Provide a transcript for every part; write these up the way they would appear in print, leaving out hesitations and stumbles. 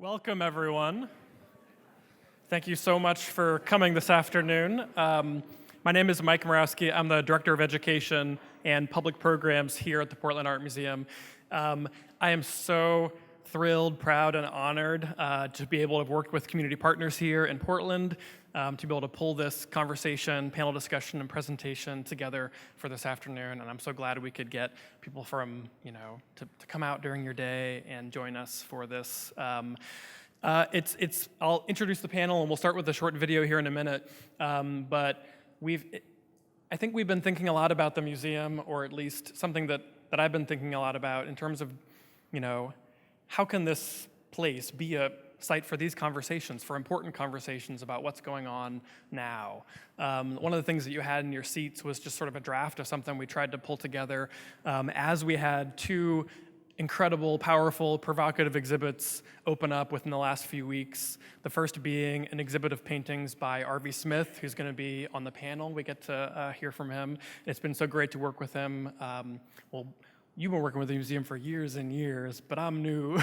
Welcome, everyone. Thank you so much for coming this afternoon. My name is Mike Morawski. I'm the Director of Education and Public Programs here at the Portland Art Museum. I am so thrilled, proud, and honored to be able to have worked with community partners here in Portland, to be able to pull this conversation, panel discussion, and presentation together for this afternoon. And I'm so glad we could get people from, to come out during your day and join us for this. I'll introduce the panel, and we'll start with a short video here in a minute. But I think we've been thinking a lot about the museum, or at least something that I've been thinking a lot about in terms of, how can this place be a site for these conversations, for important conversations about what's going on now. One of the things that you had in your seats was just sort of a draft of something we tried to pull together as we had two incredible, powerful, provocative exhibits open up within the last few weeks. The first being an exhibit of paintings by Arvie Smith, who's going to be on the panel. We get to hear from him. It's been so great to work with him. You've been working with the museum for years and years, but I'm new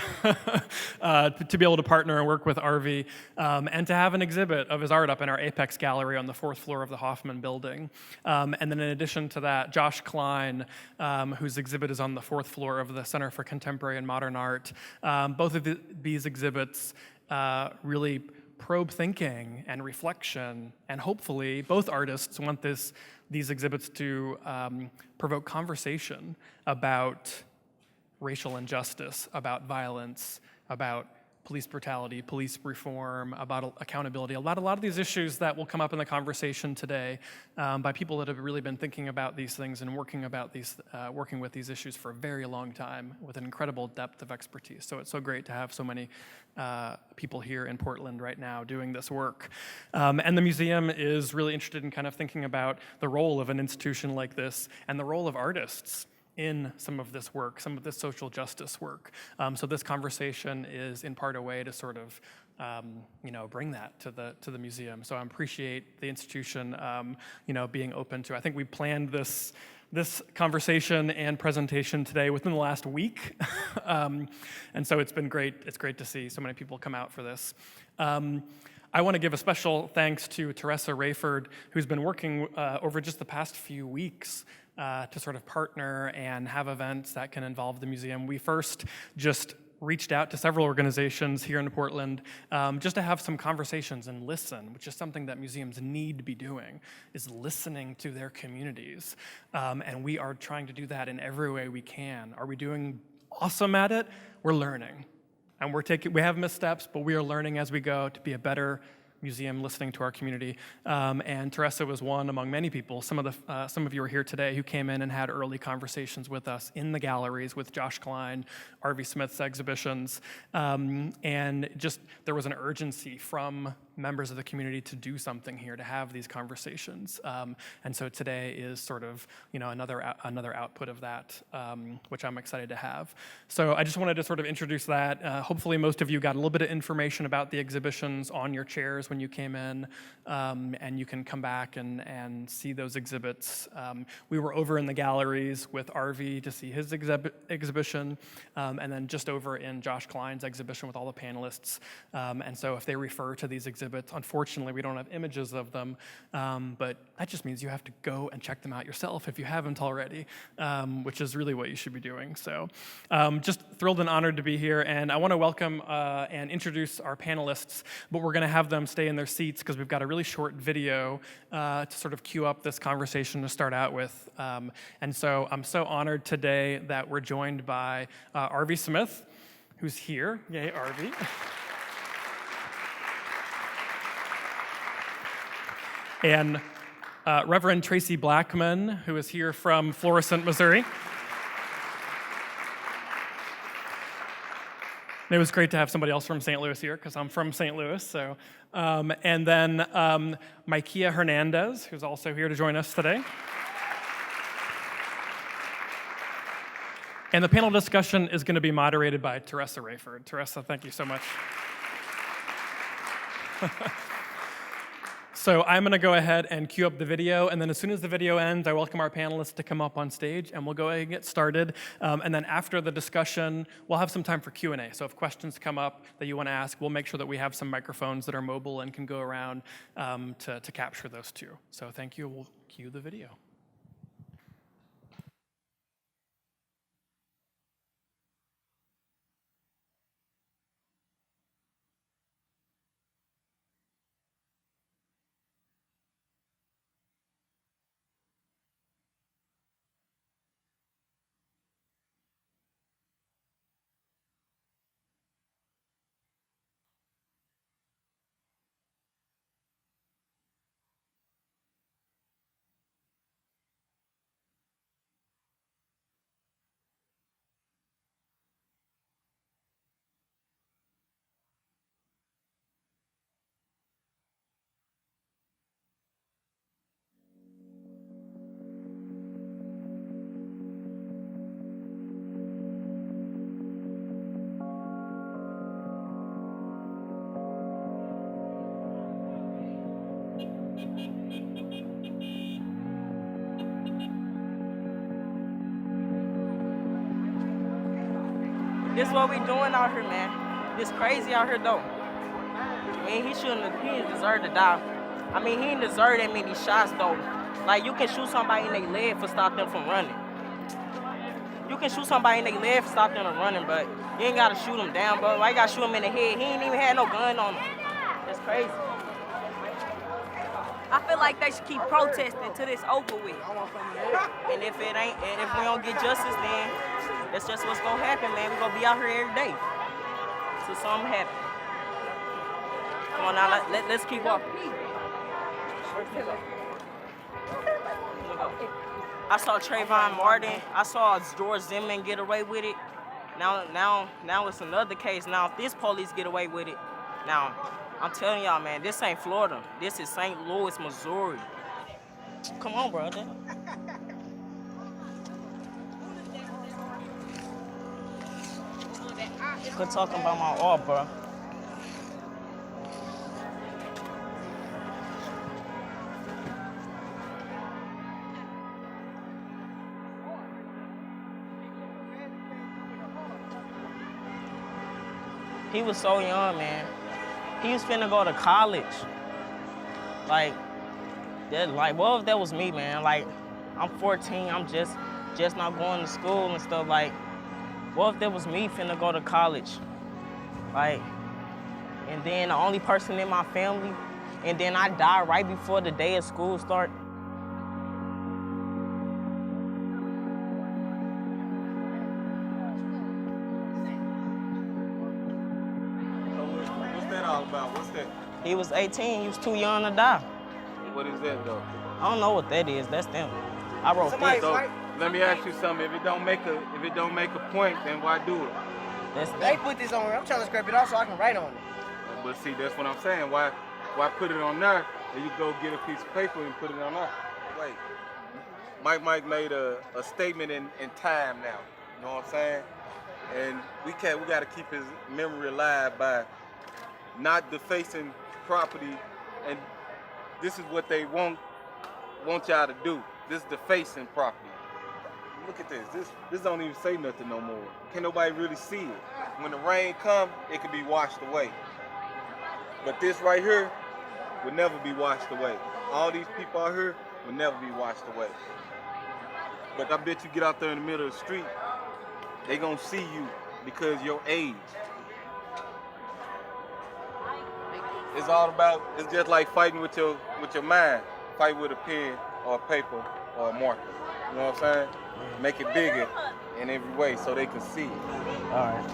to be able to partner and work with Arvie and to have an exhibit of his art up in our Apex Gallery on the 4th floor of the Hoffman Building. And then in addition to that, Josh Klein, whose exhibit is on the 4th floor of the Center for Contemporary and Modern Art. Both of these exhibits really probe thinking and reflection, and hopefully both artists want these exhibits to provoke conversation about racial injustice, about violence, about police brutality, police reform, about accountability, a lot of these issues that will come up in the conversation today by people that have really been thinking about these things and working with these issues for a very long time with an incredible depth of expertise. So it's so great to have so many people here in Portland right now doing this work. And the museum is really interested in kind of thinking about the role of an institution like this and the role of artists in some of this work, some of this social justice work. So this conversation is in part a way to sort of, bring that to the museum. So I appreciate the institution, being open to. I think we planned this conversation and presentation today within the last week, and so it's been great. It's great to see so many people come out for this. I want to give a special thanks to Teressa Raiford, who's been working over just the past few weeks to sort of partner and have events that can involve the museum. We first just reached out to several organizations here in Portland just to have some conversations and listen, which is something that museums need to be doing, is listening to their communities. And we are trying to do that in every way we can. Are we doing awesome at it? We're learning. And we have missteps, but we are learning as we go to be a better museum, listening to our community. And Teressa was one among many people. Some of you are here today who came in and had early conversations with us in the galleries with Josh Klein, Arvie Smith's exhibitions. And just there was an urgency from members of the community to do something here, to have these conversations. And so today is sort of, another output of that, which I'm excited to have. So I just wanted to sort of introduce that. Hopefully most of you got a little bit of information about the exhibitions on your chairs when you came in, and you can come back and see those exhibits. We were over in the galleries with Arvie to see his exhibition, and then just over in Josh Klein's exhibition with all the panelists. And so if they refer to these exhibits, unfortunately, we don't have images of them, but that just means you have to go and check them out yourself if you haven't already, which is really what you should be doing. So just thrilled and honored to be here, and I want to welcome and introduce our panelists, but we're going to have them stay in their seats because we've got a really short video to sort of cue up this conversation to start out with. And so I'm so honored today that we're joined by Arvie Smith, who's here. Yay, Arvie. And Reverend Traci Blackmon, who is here from Florissant, Missouri. It was great to have somebody else from St. Louis here, because I'm from St. Louis. So, and then Mykia Hernandez, who's also here to join us today. And the panel discussion is going to be moderated by Teressa Raiford. Teressa, thank you so much. So I'm going to go ahead and queue up the video, and then as soon as the video ends, I welcome our panelists to come up on stage, and we'll go ahead and get started. And then after the discussion, we'll have some time for Q&A. So if questions come up that you want to ask, we'll make sure that we have some microphones that are mobile and can go around to capture those too. So thank you. We'll cue the video. This is what we doing out here, man. This crazy out here, though. I mean, he didn't deserve to die. I mean, he didn't deserve that many shots, though. Like, you can shoot somebody in their leg for stop them from running. You can shoot somebody in their leg for stop them from running, but you ain't got to shoot them down, bro. Why you got to shoot him in the head? He ain't even had no gun on him. That's crazy. I feel like they should keep protesting till it's over with. And if it ain't, and if we don't get justice, then that's just what's gonna happen, man. We gonna be out here every day till something happens. Come on now, let's keep walking. I saw Trayvon Martin. I saw George Zimmerman get away with it. Now it's another case. Now if this police get away with it, now I'm telling y'all, man, this ain't Florida. This is St. Louis, Missouri. Come on, brother. Quit talking about my art, bro. He was so young, man. He was finna go to college. Like, what if that was me, man? Like, I'm 14, I'm just not going to school and stuff. Like, what if that was me finna go to college? Like, and then the only person in my family, and then I die right before the day of school start? What's that all about? What's that? He was 18, he was too young to die. What is that though? I don't know what that is, that's them. I wrote this. So, let me ask you something. If it don't make a point, then why do it? They put this on here. I'm trying to scrape it off so I can write on it. But see, that's what I'm saying. Why put it on there and you go get a piece of paper and put it on there? Wait. Mike made a statement in time now. You know what I'm saying? And we got to keep his memory alive by not defacing property. And this is what they want y'all to do. This is defacing property. Look at this. This don't even say nothing no more. Can't nobody really see it. When the rain comes, it can be washed away. But this right here will never be washed away. All these people out here will never be washed away. But I bet you get out there in the middle of the street, they gonna see you because your age. It's just like fighting with your mind. Fight with a pen or a paper or a marker. You know what I'm saying? Make it bigger in every way so they can see it. All right.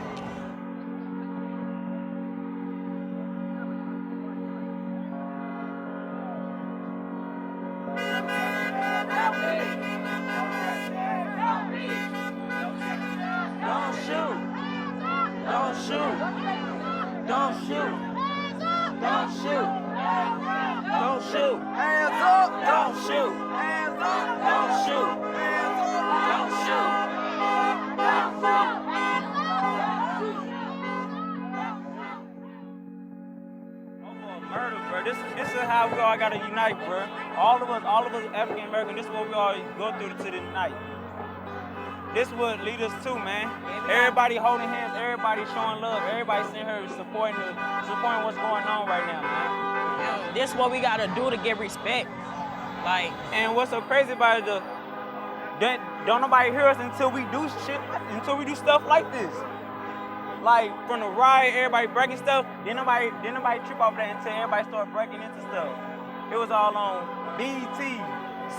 Don't shoot. Don't shoot. Don't shoot. Don't shoot. Don't shoot. Hands up. Don't shoot. Hands up. Don't shoot. Don't shoot. Murder, bro. This is is how we all gotta unite, bro. All of us African American, this is what we all go through to unite. This is what lead us to, man. Everybody holding hands, everybody showing love, everybody sitting here supporting what's going on right now, man. This is what we gotta do to get respect. Like, and what's so crazy about it, that don't nobody hear us until we do stuff like this. Like from the riot, everybody breaking stuff, then nobody trip off that until everybody start breaking into stuff. It was all on BET,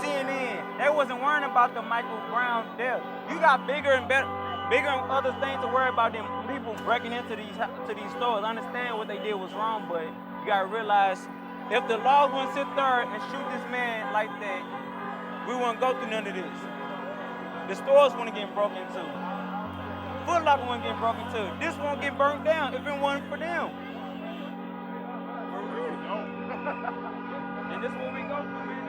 CNN. They wasn't worrying about the Michael Brown death. You got bigger and other things to worry about than people breaking into these stores. I understand what they did was wrong, but you gotta realize if the laws wouldn't sit there and shoot this man like that, we wouldn't go through none of this. The stores wouldn't get broken into. Foot Locker wouldn't get broken into. This won't get burnt down if it wasn't for them. And this is what we go through, man.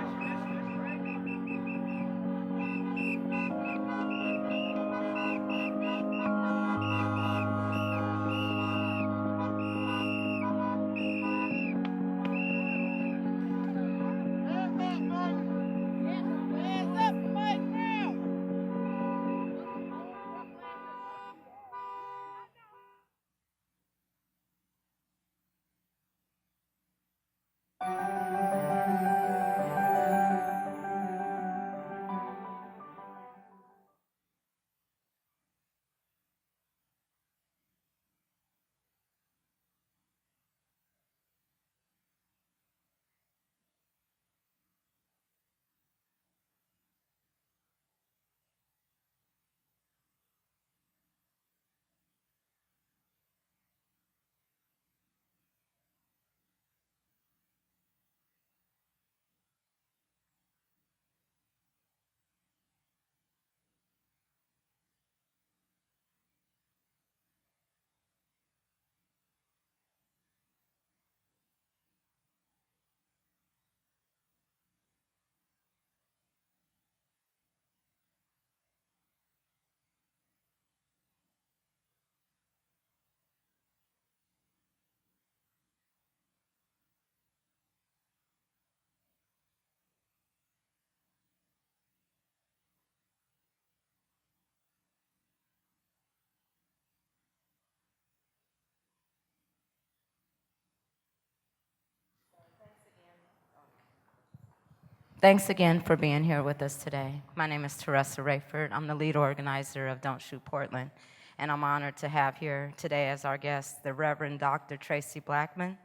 Thanks again for being here with us today. My name is Teressa Raiford. I'm the lead organizer of Don't Shoot Portland, and I'm honored to have here today as our guest the Reverend Dr. Traci Blackmon,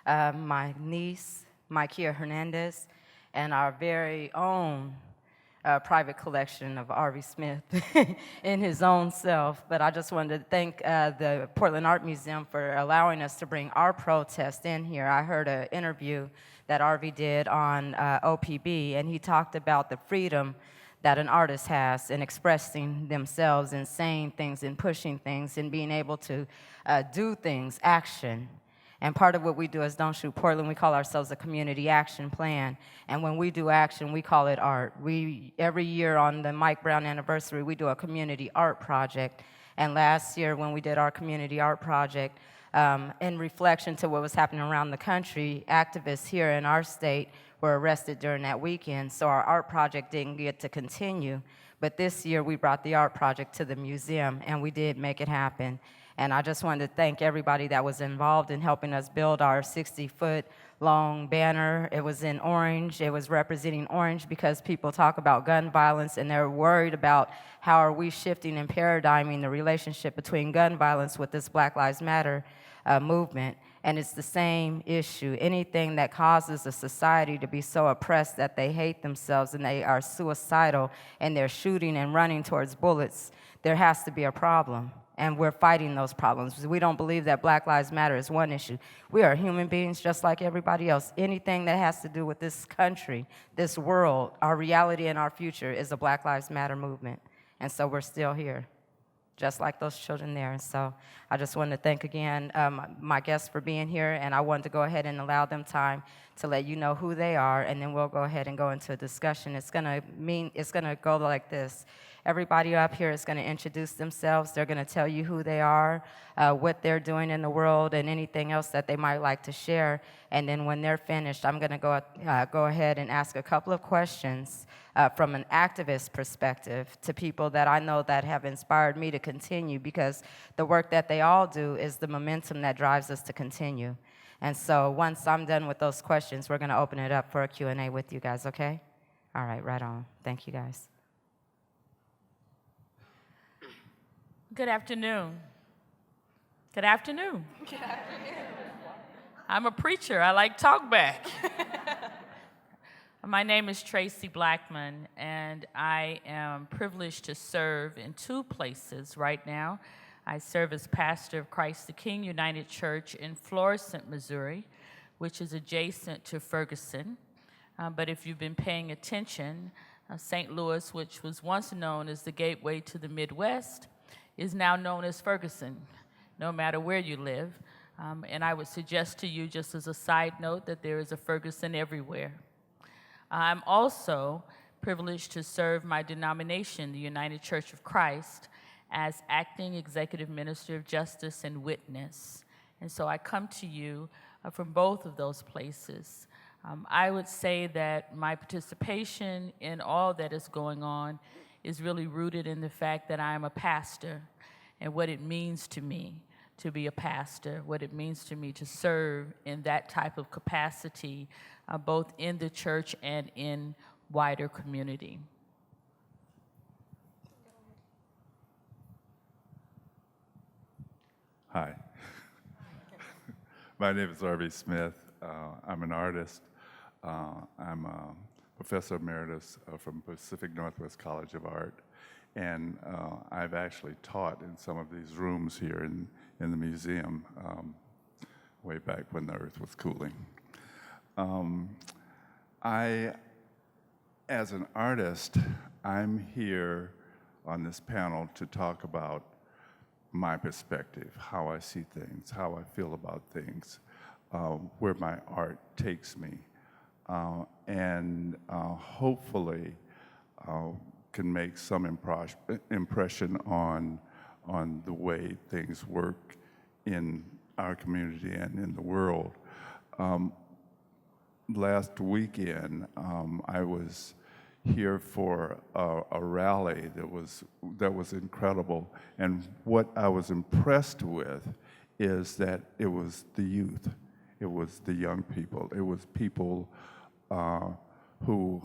my niece, Mykia Hernandez, and our very own private collection of Arvie Smith in his own self. But I just wanted to thank the Portland Art Museum for allowing us to bring our protest in here. I heard an interview that Arvie did on OPB, and he talked about the freedom that an artist has in expressing themselves and saying things and pushing things and being able to do things, action. And part of what we do as Don't Shoot Portland, we call ourselves a community action plan. And when we do action, we call it art. Every year on the Mike Brown anniversary, we do a community art project. And last year when we did our community art project, in reflection to what was happening around the country, activists here in our state were arrested during that weekend, so our art project didn't get to continue. But this year we brought the art project to the museum, and we did make it happen. And I just wanted to thank everybody that was involved in helping us build our 60-foot long banner. It was in orange. It was representing orange because people talk about gun violence, and they're worried about how are we shifting and paradigming the relationship between gun violence with this Black Lives Matter movement. And it's the same issue. Anything that causes a society to be so oppressed that they hate themselves and they are suicidal and they're shooting and running towards bullets, there has to be a problem. And we're fighting those problems. We don't believe that Black Lives Matter is one issue. We are human beings just like everybody else. Anything that has to do with this country, this world, our reality and our future is a Black Lives Matter movement. And so we're still here, just like those children there. And so I just want to thank again my guests for being here, and I wanted to go ahead and allow them time to let you know who they are, and then we'll go ahead and go into a discussion. It's gonna go like this. Everybody up here is going to introduce themselves. They're going to tell you who they are, what they're doing in the world, and anything else that they might like to share. And then when they're finished, I'm going to go ahead and ask a couple of questions from an activist perspective to people that I know that have inspired me to continue, because the work that they all do is the momentum that drives us to continue. And so once I'm done with those questions, we're going to open it up for a Q&A with you guys, okay? All right, right on. Thank you, guys. Good afternoon. Good afternoon. Good afternoon. I'm a preacher. I like talk back. My name is Traci Blackmon, and I am privileged to serve in two places right now. I serve as pastor of Christ the King United Church in Florissant, Missouri, which is adjacent to Ferguson. But if you've been paying attention, St. Louis, which was once known as the gateway to the Midwest, is now known as Ferguson, no matter where you live. And I would suggest to you, just as a side note, that there is a Ferguson everywhere. I'm also privileged to serve my denomination, the United Church of Christ, as acting executive minister of justice and witness. And so I come to you from both of those places. I would say that my participation in all that is going on is really rooted in the fact that I am a pastor and what it means to me to be a pastor, what it means to me to serve in that type of capacity, both in the church and in wider community. Hi. My name is Arvie Smith. I'm an artist. I'm a professor emeritus from Pacific Northwest College of Art, and I've actually taught in some of these rooms here in the museum way back when the earth was cooling. As an artist, I'm here on this panel to talk about my perspective, how I see things, how I feel about things, where my art takes me, and hopefully can make some impression on the way things work in our community and in the world. Last weekend, I was here for a rally that was incredible, and what I was impressed with is that it was the youth, it was the young people, it was people who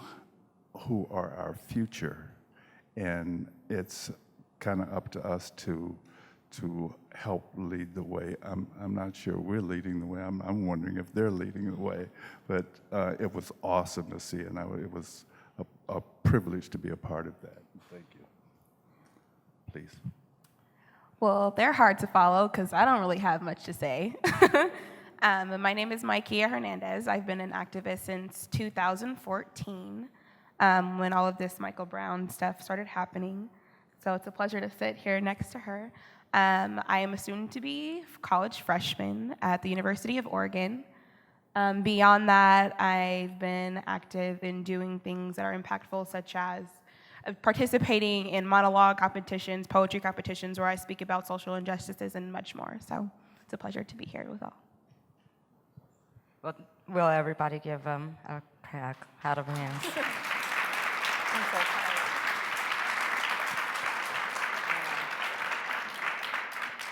are our future, and it's kind of up to us to help lead the way. I'm not sure we're leading the way. I'm wondering if they're leading the way, but it was awesome to see, and it was a privilege to be a part of that. Thank you. Please. Well, they're hard to follow because I don't really have much to say. My name is Mykia Hernandez. I've been an activist since 2014, when all of this Michael Brown stuff started happening. So it's a pleasure to sit here next to her. I am a soon-to-be college freshman at the University of Oregon. Beyond that, I've been active in doing things that are impactful, such as participating in monologue competitions, poetry competitions, where I speak about social injustices and much more. So it's a pleasure to be here with all. Well, will everybody give a hat of hands?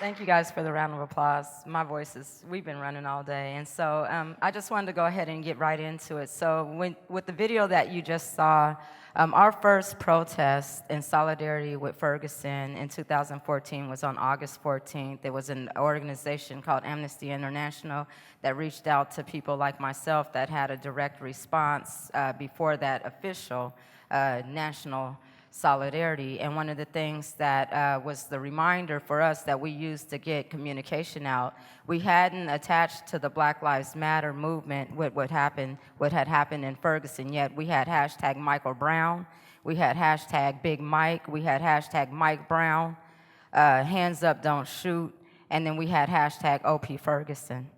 Thank you guys for the round of applause. My voice we've been running all day. And so I just wanted to go ahead and get right into it. So with the video that you just saw, our first protest in solidarity with Ferguson in 2014 was on August 14th. There was an organization called Amnesty International that reached out to people like myself that had a direct response before that official national solidarity. And one of the things that was the reminder for us that we used to get communication out, we hadn't attached to the Black Lives Matter movement what had happened in Ferguson yet. We had hashtag Michael Brown, we had hashtag Big Mike, we had hashtag Mike Brown, hands up, don't shoot, and then we had hashtag OP Ferguson.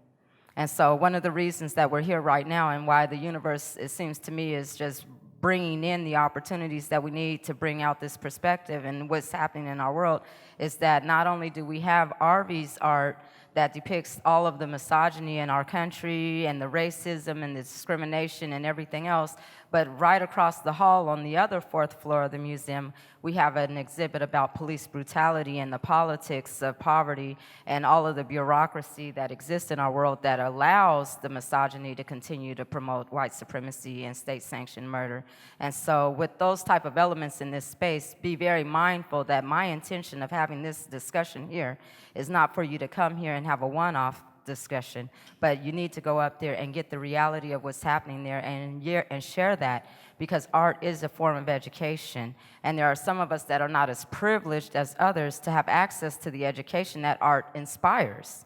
And so one of the reasons that we're here right now and why the universe, it seems to me, is just bringing in the opportunities that we need to bring out this perspective and what's happening in our world is that not only do we have Arvie's art that depicts all of the misogyny in our country and the racism and the discrimination and everything else, but right across the hall on the other fourth floor of the museum, we have an exhibit about police brutality and the politics of poverty and all of the bureaucracy that exists in our world that allows the misogyny to continue to promote white supremacy and state-sanctioned murder. And so with those type of elements in this space, be very mindful that my intention of having this discussion here is not for you to come here and have a one-off discussion, but you need to go up there and get the reality of what's happening there and share that, because art is a form of education, and there are some of us that are not as privileged as others to have access to the education that art inspires.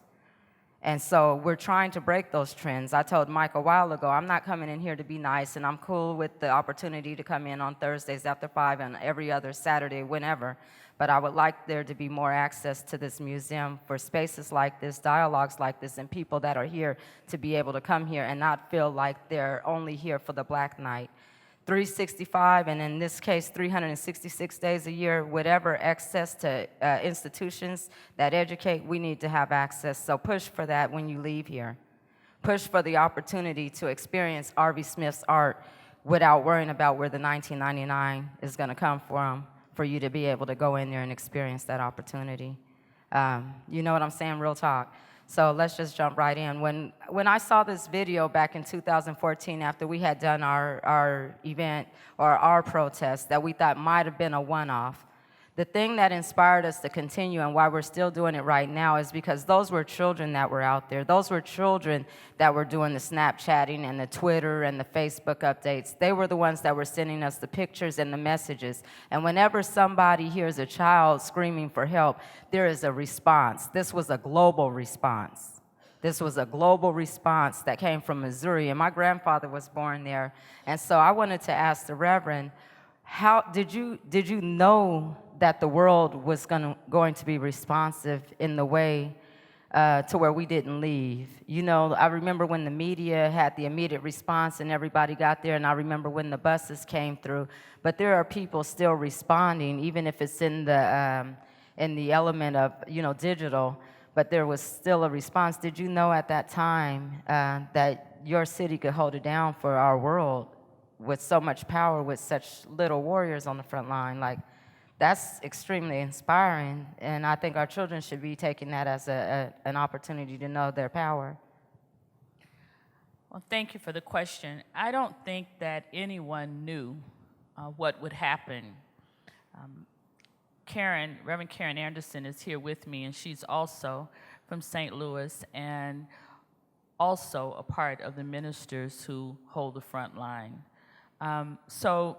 And so we're trying to break those trends. I told Mike a while ago, I'm not coming in here to be nice, and I'm cool with the opportunity to come in on Thursdays after 5 and every other Saturday, whenever. But I would like there to be more access to this museum for spaces like this, dialogues like this, and people that are here to be able to come here and not feel like they're only here for the Black Night. 365, and in this case, 366 days a year, whatever access to institutions that educate, we need to have access. So push for that when you leave here. Push for the opportunity to experience Arvie Smith's art without worrying about where the $19.99 is going to come from, for you to be able to go in there and experience that opportunity. You know what I'm saying? Real talk. So let's just jump right in. When I saw this video back in 2014 after we had done our event or our protest that we thought might have been a one-off, the thing that inspired us to continue and why we're still doing it right now is because those were children that were out there. Those were children that were doing the Snapchatting and the Twitter and the Facebook updates. They were the ones that were sending us the pictures and the messages. And whenever somebody hears a child screaming for help, there is a response. This was a global response. This was a global response that came from Missouri, and my grandfather was born there. And so I wanted to ask the Reverend, how did you know that the world was going to be responsive in the way to where we didn't leave? You know, I remember when the media had the immediate response and everybody got there, and I remember when the buses came through. But there are people still responding, even if it's in the element of, you know, digital. But there was still a response. Did you know at that time that your city could hold it down for our world with so much power, with such little warriors on the front line? Like, that's extremely inspiring, and I think our children should be taking that as an opportunity to know their power. Well, thank you for the question. I don't think that anyone knew what would happen. Reverend Karen Anderson is here with me, and she's also from St. Louis and also a part of the ministers who hold the front line. So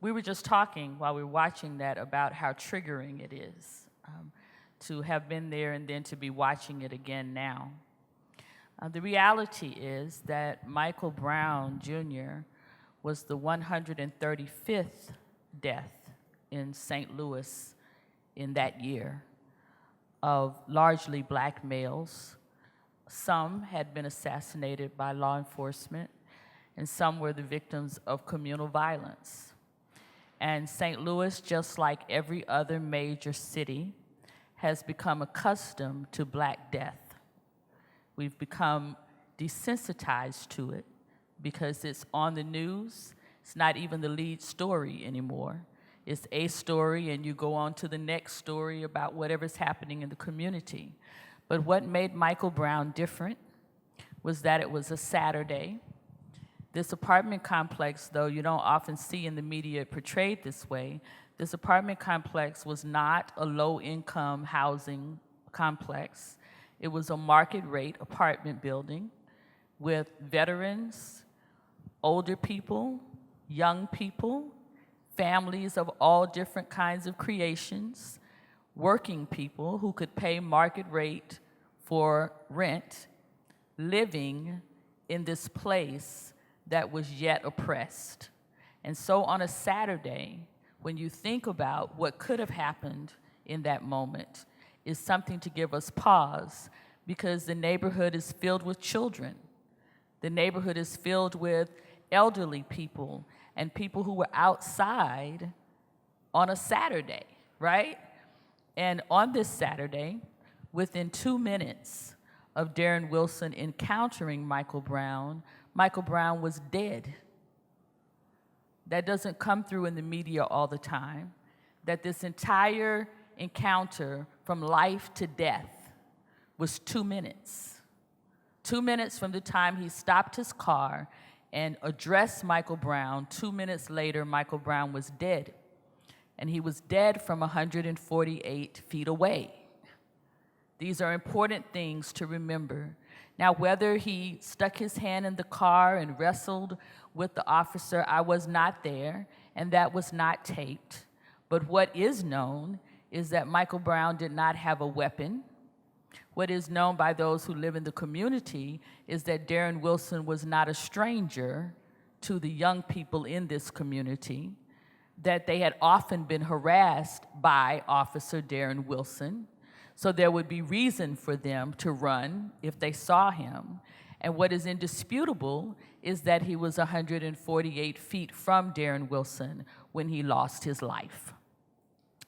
we were just talking while we were watching that about how triggering it is to have been there and then to be watching it again now. The reality is that Michael Brown Jr. was the 135th death in St. Louis in that year of largely Black males. Some had been assassinated by law enforcement, and some were the victims of communal violence. And St. Louis, just like every other major city, has become accustomed to Black death. We've become desensitized to it because it's on the news. It's not even the lead story anymore. It's a story, and you go on to the next story about whatever's happening in the community. But what made Michael Brown different was that it was a Saturday. This apartment complex, though you don't often see in the media portrayed this way, this apartment complex was not a low-income housing complex. It was a market-rate apartment building with veterans, older people, young people, families of all different kinds of creations, working people who could pay market rate for rent, living in this place that was yet oppressed. And so on a Saturday, when you think about what could have happened in that moment, is something to give us pause, because the neighborhood is filled with children. The neighborhood is filled with elderly people and people who were outside on a Saturday, right? And on this Saturday, within 2 minutes of Darren Wilson encountering Michael Brown was dead. That doesn't come through in the media all the time, that this entire encounter from life to death was 2 minutes. 2 minutes from the time he stopped his car and addressed Michael Brown, 2 minutes later, Michael Brown was dead. And he was dead from 148 feet away. These are important things to remember. Now, whether he stuck his hand in the car and wrestled with the officer, I was not there, and that was not taped. But what is known is that Michael Brown did not have a weapon. What is known by those who live in the community is that Darren Wilson was not a stranger to the young people in this community, that they had often been harassed by Officer Darren Wilson, so there would be reason for them to run if they saw him. And what is indisputable is that he was 148 feet from Darren Wilson when he lost his life.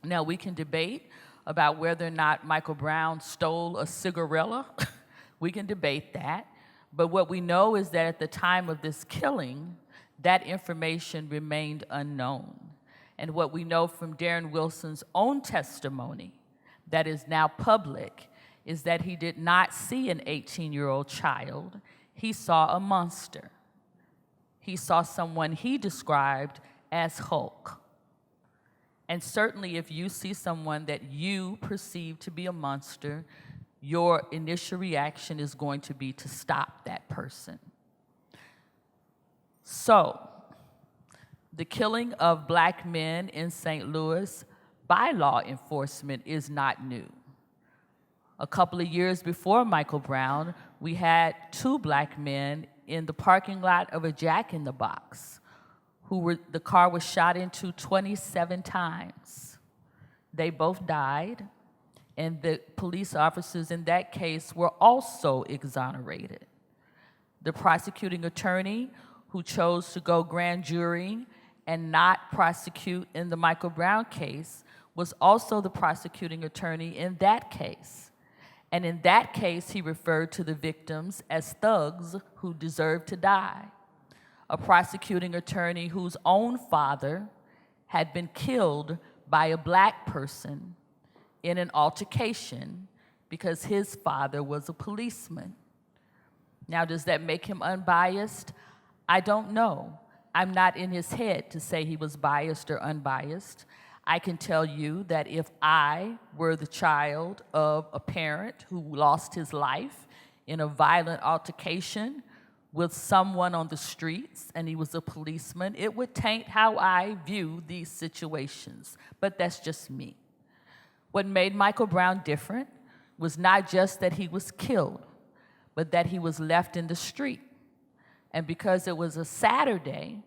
Now, we can debate about whether or not Michael Brown stole a cigarella. We can debate that. But what we know is that at the time of this killing, that information remained unknown. And what we know from Darren Wilson's own testimony that is now public is that he did not see an 18-year-old child. He saw a monster. He saw someone he described as Hulk. And certainly if you see someone that you perceive to be a monster, your initial reaction is going to be to stop that person. So, the killing of black men in St. Louis by law enforcement is not new. A couple of years before Michael Brown, we had 2 black men in the parking lot of a Jack in the Box the car was shot into 27 times. They both died, and the police officers in that case were also exonerated. The prosecuting attorney who chose to go grand jury and not prosecute in the Michael Brown case was also the prosecuting attorney in that case. And in that case, he referred to the victims as thugs who deserved to die. A prosecuting attorney whose own father had been killed by a black person in an altercation because his father was a policeman. Now, does that make him unbiased? I don't know. I'm not in his head to say he was biased or unbiased. I can tell you that if I were the child of a parent who lost his life in a violent altercation with someone on the streets and he was a policeman, it would taint how I view these situations. But that's just me. What made Michael Brown different was not just that he was killed, but that he was left in the street. And because it was a Saturday,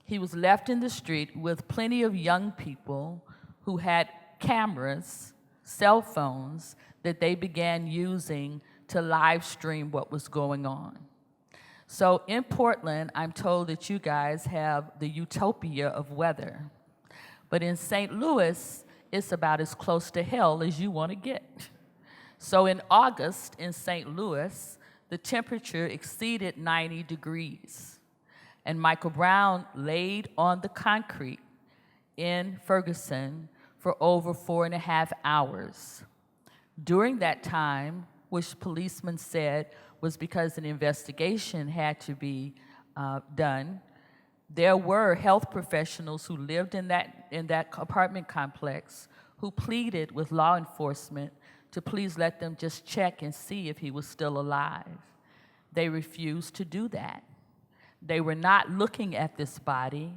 he was left in the street with plenty of young people who had cameras, cell phones, that they began using to live stream what was going on. So in Portland, I'm told that you guys have the utopia of weather. But in St. Louis, it's about as close to hell as you want to get. So in August in St. Louis, the temperature exceeded 90 degrees. And Michael Brown laid on the concrete in Ferguson for over 4.5 hours. During that time, which policemen said was because an investigation had to be done, there were health professionals who lived in that apartment complex who pleaded with law enforcement to please let them just check and see if he was still alive. They refused to do that. They were not looking at this body.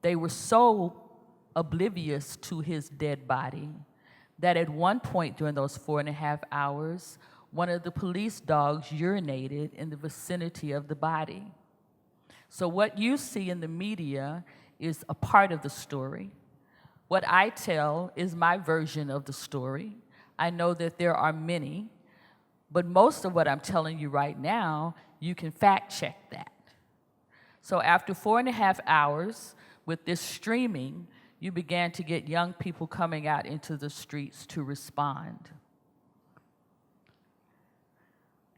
They were so oblivious to his dead body that at one point during those 4.5 hours, one of the police dogs urinated in the vicinity of the body. So what you see in the media is a part of the story. What I tell is my version of the story. I know that there are many, but most of what I'm telling you right now, you can fact check that. So after 4.5 hours with this streaming, you began to get young people coming out into the streets to respond.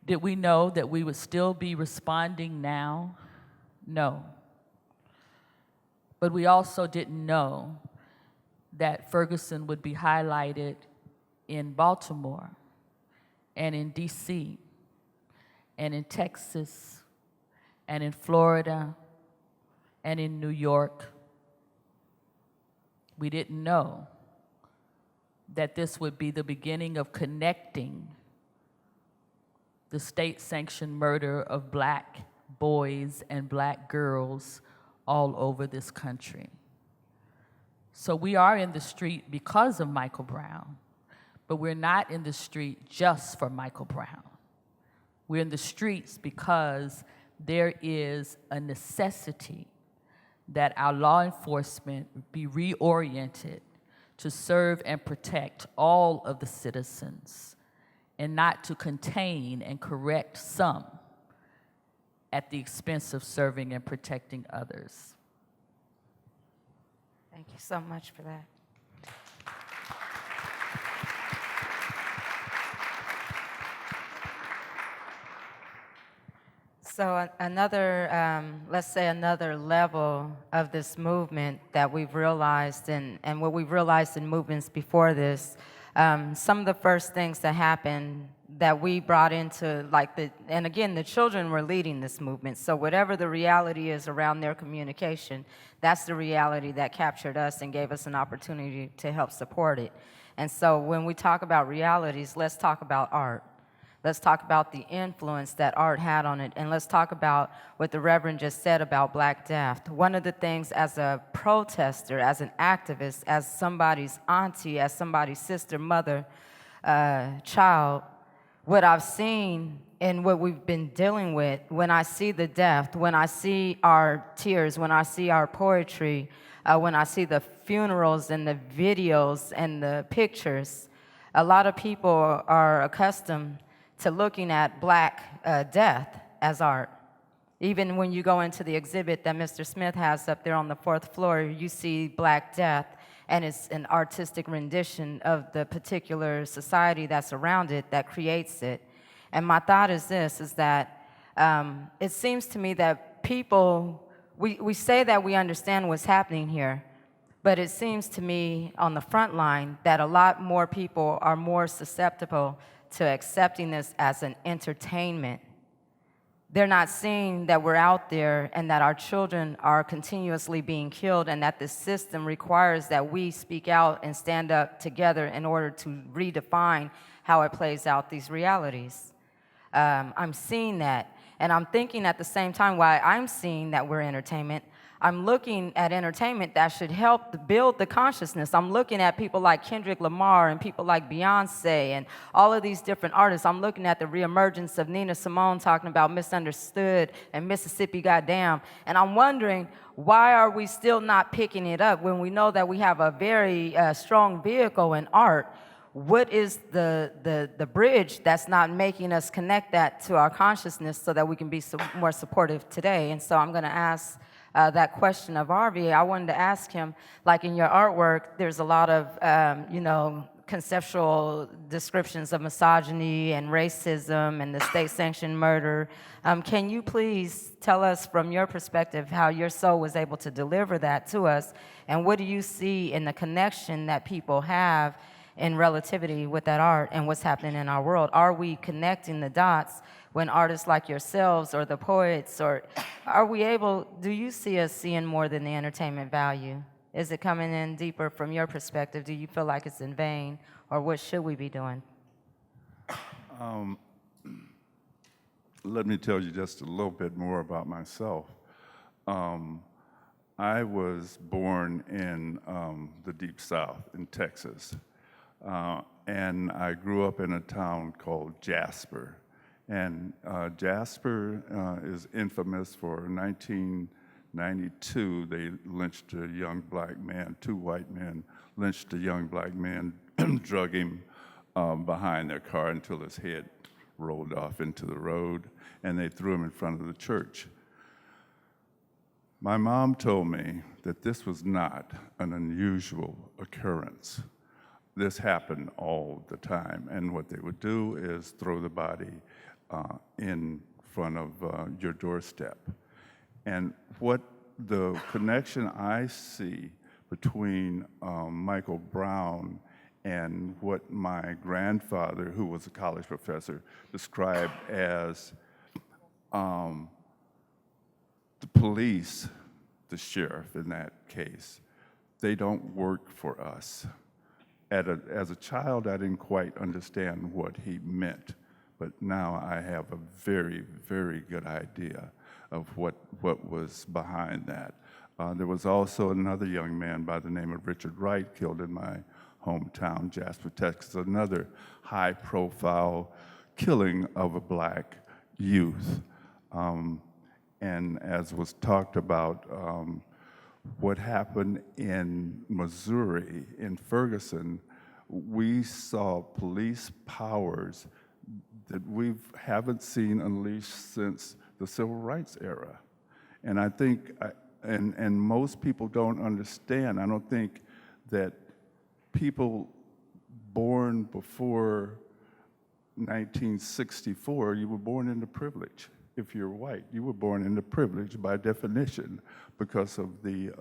Did we know that we would still be responding now? No. But we also didn't know that Ferguson would be highlighted in Baltimore and in DC and in Texas and in Florida and in New York. We didn't know that this would be the beginning of connecting the state-sanctioned murder of Black boys and Black girls all over this country. So we are in the street because of Michael Brown, but we're not in the street just for Michael Brown. We're in the streets because there is a necessity that our law enforcement be reoriented to serve and protect all of the citizens and not to contain and correct some at the expense of serving and protecting others. Thank you so much for that. So another, let's say another level of this movement that we've realized, and what we've realized in movements before this, some of the first things that happened that we brought into, and again, the children were leading this movement, so whatever the reality is around their communication, that's the reality that captured us and gave us an opportunity to help support it. And so when we talk about realities, let's talk about art. Let's talk about the influence that art had on it, and let's talk about what the Reverend just said about Black Death. One of the things as a protester, as an activist, as somebody's auntie, as somebody's sister, mother, child, what I've seen and what we've been dealing with, when I see the death, when I see our tears, when I see our poetry, when I see the funerals and the videos and the pictures, a lot of people are accustomed to looking at Black death as art. Even when you go into the exhibit that Mr. Smith has up there on the 4th floor, you see Black death, and it's an artistic rendition of the particular society that's around it that creates it. And my thought is this, is that it seems to me that people, we say that we understand what's happening here, but it seems to me on the front line that a lot more people are more susceptible to accepting this as an entertainment. They're not seeing that we're out there and that our children are continuously being killed, and that the system requires that we speak out and stand up together in order to redefine how it plays out these realities. I'm seeing that, and I'm thinking at the same time, while I'm seeing that we're entertainment, I'm looking at entertainment that should help build the consciousness. I'm looking at people like Kendrick Lamar and people like Beyonce and all of these different artists. I'm looking at the reemergence of Nina Simone talking about Misunderstood and Mississippi Goddamn. And I'm wondering, why are we still not picking it up when we know that we have a very strong vehicle in art? What is the bridge that's not making us connect that to our consciousness so that we can be more supportive today? And so I'm gonna ask that question of Arvie. I wanted to ask him, like in your artwork, there's a lot of, conceptual descriptions of misogyny and racism and the state-sanctioned murder. Can you please tell us from your perspective how your soul was able to deliver that to us, and what do you see in the connection that people have in relativity with that art and what's happening in our world? Are we connecting the dots when artists like yourselves or the poets, or are we able, do you see us seeing more than the entertainment value? Is it coming in deeper from your perspective? Do you feel like it's in vain, or what should we be doing? Let me tell you just a little bit more about myself. I was born in the Deep South in Texas, and I grew up in a town called Jasper. And Jasper is infamous for 1992, they lynched a young Black man, 2 white men lynched a young Black man, drug him behind their car until his head rolled off into the road, and they threw him in front of the church. My mom told me that this was not an unusual occurrence. This happened all the time, and what they would do is throw the body in front of your doorstep. And what the connection I see between Michael Brown and what my grandfather, who was a college professor, described as the police, the sheriff in that case, they don't work for us. As a child, I didn't quite understand what he meant, but now I have a very, very good idea of what was behind that. There was also another young man by the name of Richard Wright killed in my hometown, Jasper, Texas, another high-profile killing of a black youth. And as was talked about, what happened in Missouri, in Ferguson, we saw police powers that we haven't seen unleashed since the Civil Rights era. And I think, and most people don't understand, I don't think that people born before 1964, you were born into privilege. If you're white, you were born into privilege by definition because of the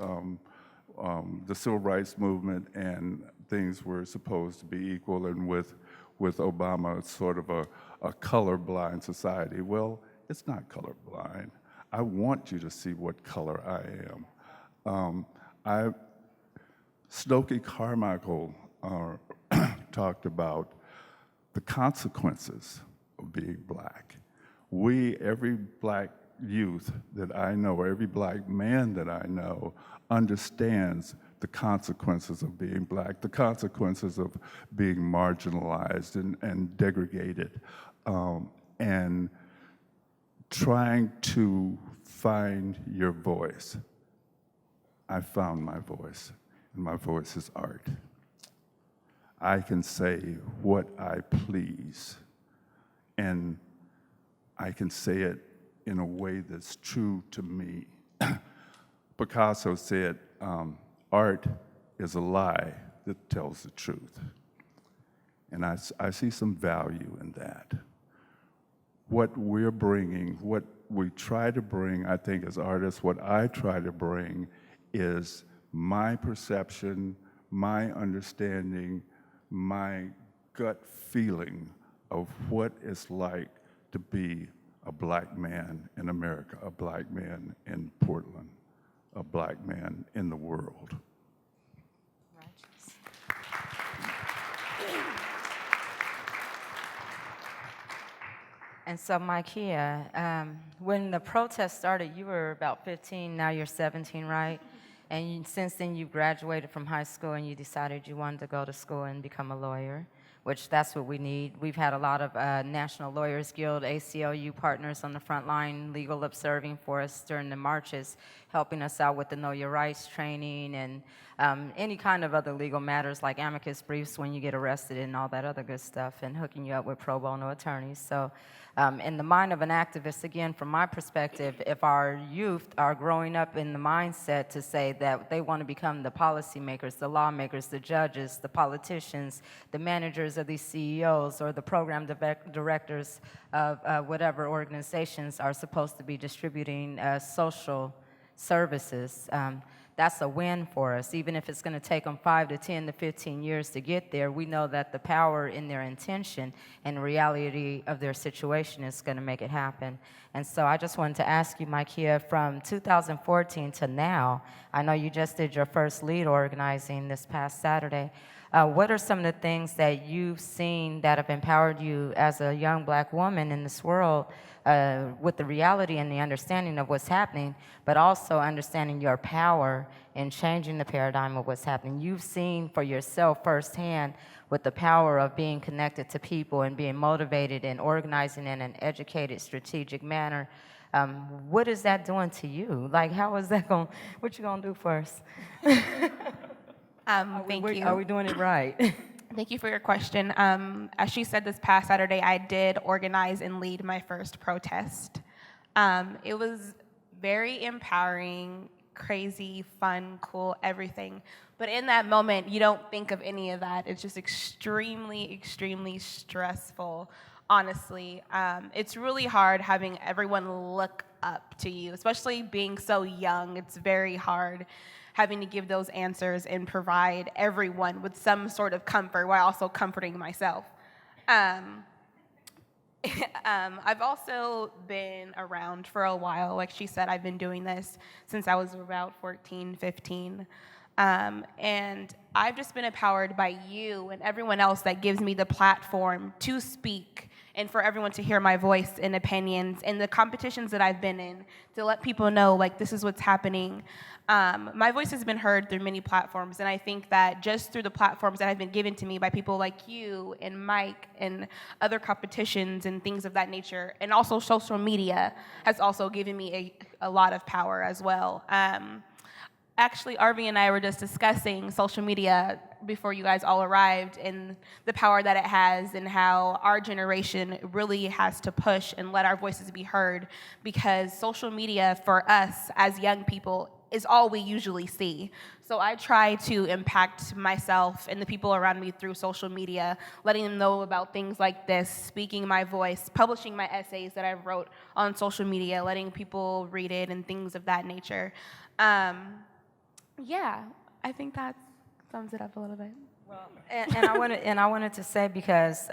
civil rights movement, and things were supposed to be equal, and with Obama, it's sort of a colorblind society. Well, it's not colorblind. I want you to see what color I am. Stokely Carmichael talked about the consequences of being black. Every black youth that I know, or every black man that I know, understands the consequences of being black, the consequences of being marginalized and degraded, and trying to find your voice. I found my voice, and my voice is art. I can say what I please, and I can say it in a way that's true to me. Picasso said, art is a lie that tells the truth. And I see some value in that. What we're bringing, what we try to bring, I think as artists, what I try to bring is my perception, my understanding, my gut feeling of what it's like to be a black man in America, a black man in Portland, a black man in the world. And so, Mykia, when the protest started, you were about 15, now you're 17, right? And since then, you've graduated from high school and you decided you wanted to go to school and become a lawyer, which that's what we need. We've had a lot of National Lawyers Guild, ACLU partners on the front line, legal observing for us during the marches, helping us out with the Know Your Rights training and any kind of other legal matters like amicus briefs when you get arrested and all that other good stuff, and hooking you up with pro bono attorneys. So in the mind of an activist, again, from my perspective, if our youth are growing up in the mindset to say that they want to become the policymakers, the lawmakers, the judges, the politicians, the managers of these CEOs, or the program directors of whatever organizations are supposed to be distributing social services, that's a win for us. Even if it's going to take them 5 to 10 to 15 years to get there, we know that the power in their intention and the reality of their situation is going to make it happen. And so I just wanted to ask you, Mykia, from 2014 to now, I know you just did your first lead organizing this past Saturday. What are some of the things that you've seen that have empowered you as a young black woman in this world with the reality and the understanding of what's happening, but also understanding your power in changing the paradigm of what's happening? You've seen for yourself firsthand with the power of being connected to people and being motivated and organizing in an educated, strategic manner. What is that doing to you? Like, how is that going, what you gonna do first? Thank you. Are we doing it right? Thank you for your question. As she said, this past Saturday, I did organize and lead my first protest. It was very empowering, crazy, fun, cool, everything. But in that moment, you don't think of any of that. It's just extremely, extremely stressful, honestly. It's really hard having everyone look up to you, especially being so young. It's very hard having to give those answers and provide everyone with some sort of comfort while also comforting myself. I've also been around for a while. Like she said, I've been doing this since I was about 14, 15. And I've just been empowered by you and everyone else that gives me the platform to speak and for everyone to hear my voice and opinions and the competitions that I've been in to let people know, like, this is what's happening. My voice has been heard through many platforms, and I think that just through the platforms that have been given to me by people like you and Mike and other competitions and things of that nature, and also social media has also given me a lot of power as well. Actually, Arvie and I were just discussing social media before you guys all arrived and the power that it has and how our generation really has to push and let our voices be heard, because social media for us as young people is all we usually see. So I try to impact myself and the people around me through social media, letting them know about things like this, speaking my voice, publishing my essays that I wrote on social media, letting people read it and things of that nature. Yeah, I think that sums it up a little bit. Well, and I wanted to say, because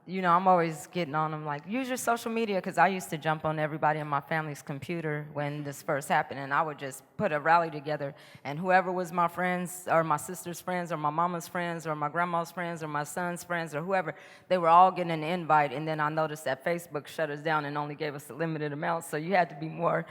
you know, I'm always getting on them like, use your social media, because I used to jump on everybody in my family's computer when this first happened, and I would just put a rally together, and whoever was my friends or my sister's friends or my mama's friends or my grandma's friends or my son's friends or whoever, they were all getting an invite. And then I noticed that Facebook shut us down and only gave us a limited amount, so you had to be more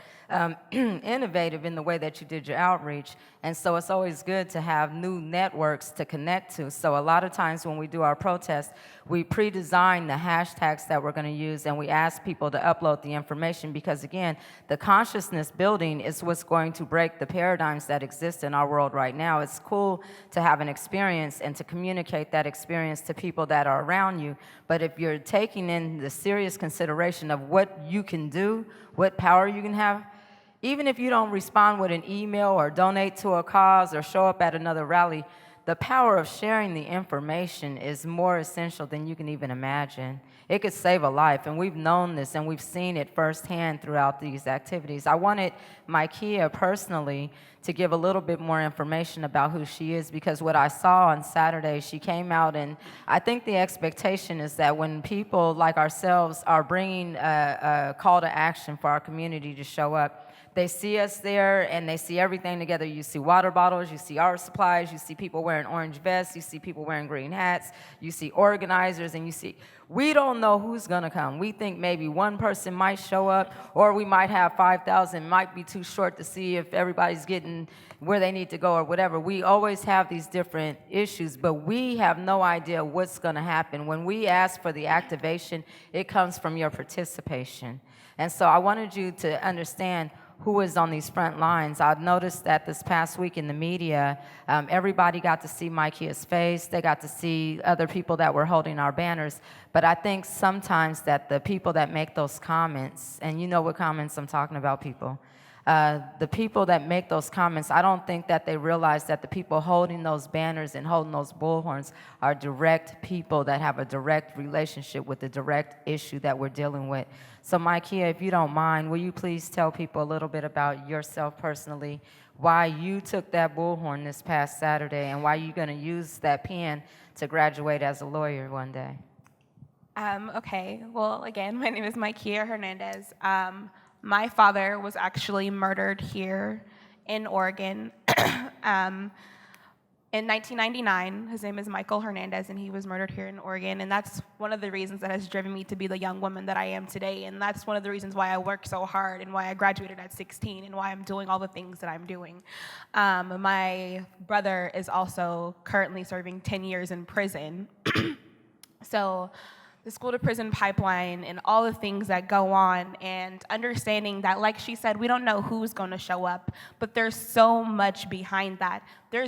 innovative in the way that you did your outreach. And so it's always good to have new networks to connect to. So a lot of times when we do our protests, we pre-design the hashtags that we're going to use, and we ask people to upload the information, because again, the consciousness building is what's going to break the paradigms that exist in our world right now. It's cool to have an experience and to communicate that experience to people that are around you, but if you're taking in the serious consideration of what you can do, what power you can have, even if you don't respond with an email or donate to a cause or show up at another rally, the power of sharing the information is more essential than you can even imagine. It could save a life, and we've known this, and we've seen it firsthand throughout these activities. I wanted Mykia personally to give a little bit more information about who she is, because what I saw on Saturday, she came out, and I think the expectation is that when people like ourselves are bringing a call to action for our community to show up, they see us there and they see everything together. You see water bottles, you see art supplies, you see people wearing orange vests, you see people wearing green hats, you see organizers, and you see, we don't know who's gonna come. We think maybe one person might show up, or we might have 5,000, might be too short to see if everybody's getting where they need to go or whatever. We always have these different issues, but we have no idea what's gonna happen. When we ask for the activation, it comes from your participation. And so I wanted you to understand who is on these front lines. I've noticed that this past week in the media, everybody got to see Mykia's face. They got to see other people that were holding our banners. But I think sometimes that the people that make those comments, and you know what comments I'm talking about, people, the people that make those comments, I don't think that they realize that the people holding those banners and holding those bullhorns are direct people that have a direct relationship with the direct issue that we're dealing with. So Mykia, if you don't mind, will you please tell people a little bit about yourself personally, why you took that bullhorn this past Saturday, and why you're going to use that pen to graduate as a lawyer one day? Okay, well, again, my name is Mykia Hernandez. My father was actually murdered here in Oregon in 1999. His name is Michael Hernandez, and he was murdered here in Oregon. And that's one of the reasons that has driven me to be the young woman that I am today. And that's one of the reasons why I work so hard and why I graduated at 16 and why I'm doing all the things that I'm doing. My brother is also currently serving 10 years in prison. So the school to prison pipeline and all the things that go on, and understanding that, like she said, we don't know who's going to show up, but there's so much behind that. Do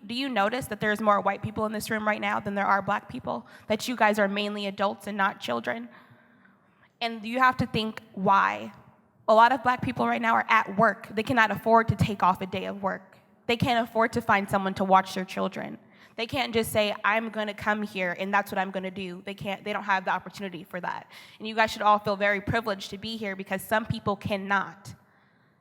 you notice that there's more white people in this room right now than there are black people? That you guys are mainly adults and not children? And you have to think, why? A lot of black people right now are at work. They cannot afford to take off a day of work. They can't afford to find someone to watch their children. They can't just say, I'm gonna come here and that's what I'm gonna do. They don't have the opportunity for that. And you guys should all feel very privileged to be here because some people cannot.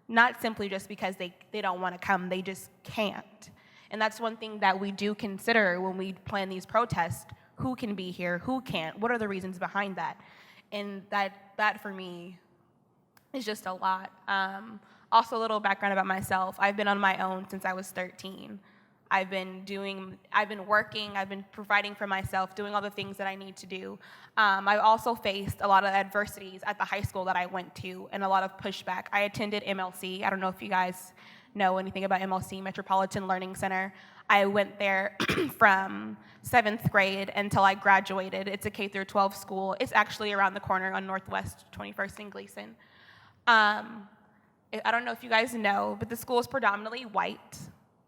Not simply just because they don't wanna come, they just can't. And that's one thing that we do consider when we plan these protests. Who can be here, who can't? What are the reasons behind that? And that for me is just a lot. Also, a little background about myself. I've been on my own since I was 13. I've been working, I've been providing for myself, doing all the things that I need to do. I've also faced a lot of adversities at the high school that I went to and a lot of pushback. I attended MLC. I don't know if you guys know anything about MLC, Metropolitan Learning Center. I went there from 7th grade until I graduated. It's a K through 12 school. It's actually around the corner on Northwest 21st and Gleason. I don't know if you guys know, but the school is predominantly white.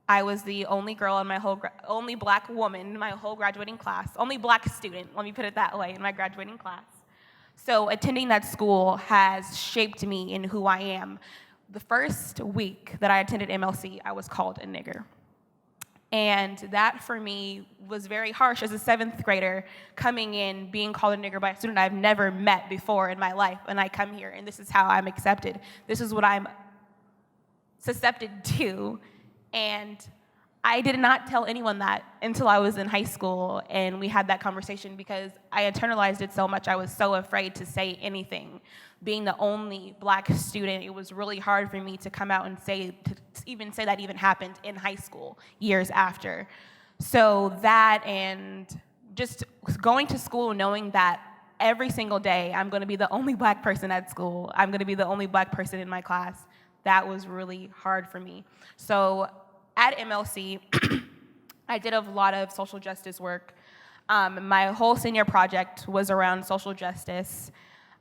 I was the only girl in only black woman in my whole graduating class, only black student, let me put it that way, in my graduating class. So attending that school has shaped me in who I am. The first week that I attended MLC, I was called a nigger. And that for me was very harsh as a 7th grader, coming in, being called a nigger by a student I've never met before in my life, and I come here and this is how I'm accepted. This is what I'm susceptible to. And I did not tell anyone that until I was in high school and we had that conversation because I internalized it so much. I was so afraid to say anything. Being the only black student, it was really hard for me to come out and say that even happened in high school years after. So that and just going to school knowing that every single day I'm going to be the only black person at school, I'm going to be the only black person in my class, that was really hard for me. So at MLC, I did a lot of social justice work. My whole senior project was around social justice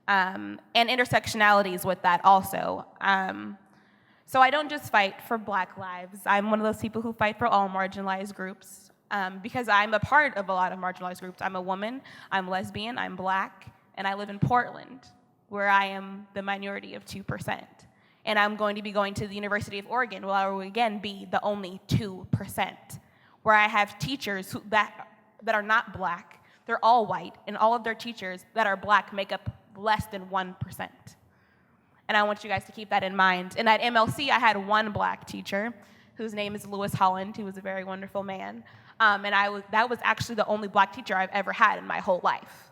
and intersectionalities with that also. So I don't just fight for Black lives. I'm one of those people who fight for all marginalized groups because I'm a part of a lot of marginalized groups. I'm a woman, I'm lesbian, I'm Black, and I live in Portland, where I am the minority of 2%. And I'm going to be going to the University of Oregon, where I will again be the only 2%, where I have teachers that are not Black, they're all white, and all of their teachers that are Black make up less than 1%. And I want you guys to keep that in mind. And at MLC, I had one Black teacher, whose name is Lewis Holland, who was a very wonderful man. And that was actually the only Black teacher I've ever had in my whole life.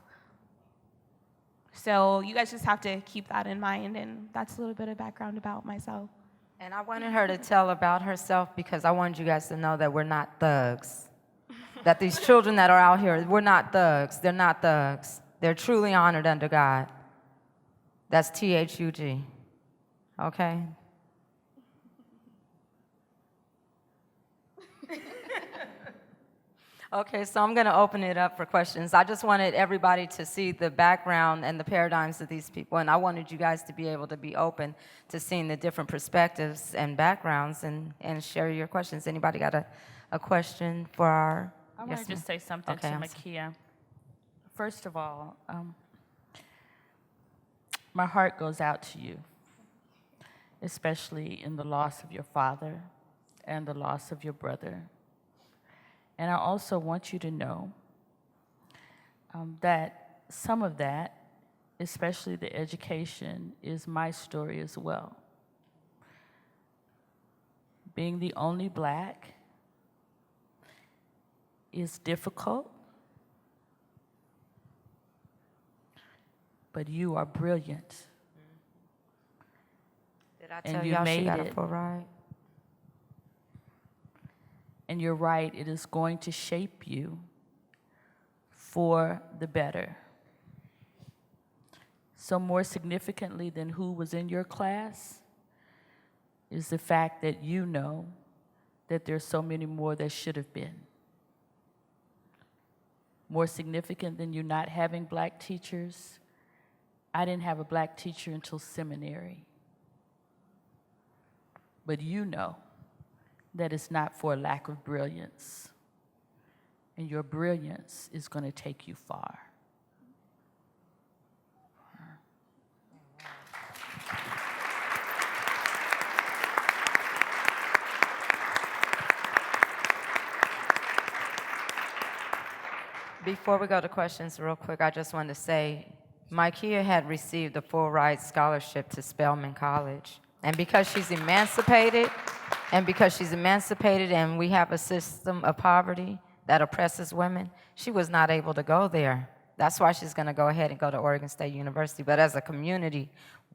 So you guys just have to keep that in mind, and that's a little bit of background about myself. And I wanted her to tell about herself because I wanted you guys to know that we're not thugs. That these children that are out here, we're not thugs. They're not thugs. They're truly honored under God. That's THUG. Okay? Okay, so I'm going to open it up for questions. I just wanted everybody to see the background and the paradigms of these people, and I wanted you guys to be able to be open to seeing the different perspectives and backgrounds and share your questions. Anybody got a question for our... I want to just say something to Mykia. First of all, my heart goes out to you, especially in the loss of your father and the loss of your brother. And I also want you to know that some of that, especially the education, is my story as well. Being the only Black is difficult, but you are brilliant. Did I tell y'all she got a full ride? And you're right, it is going to shape you for the better. So more significantly than who was in your class is the fact that you know that there's so many more that should have been. More significant than you not having Black teachers, I didn't have a Black teacher until seminary. But you know that it's not for a lack of brilliance. And your brilliance is going to take you far. Before we go to questions, real quick, I just wanted to say, Mykia had received a full ride scholarship to Spelman College. And because she's emancipated, and we have a system of poverty that oppresses women, she was not able to go there. That's why she's going to go ahead and go to Oregon State University. But as a community,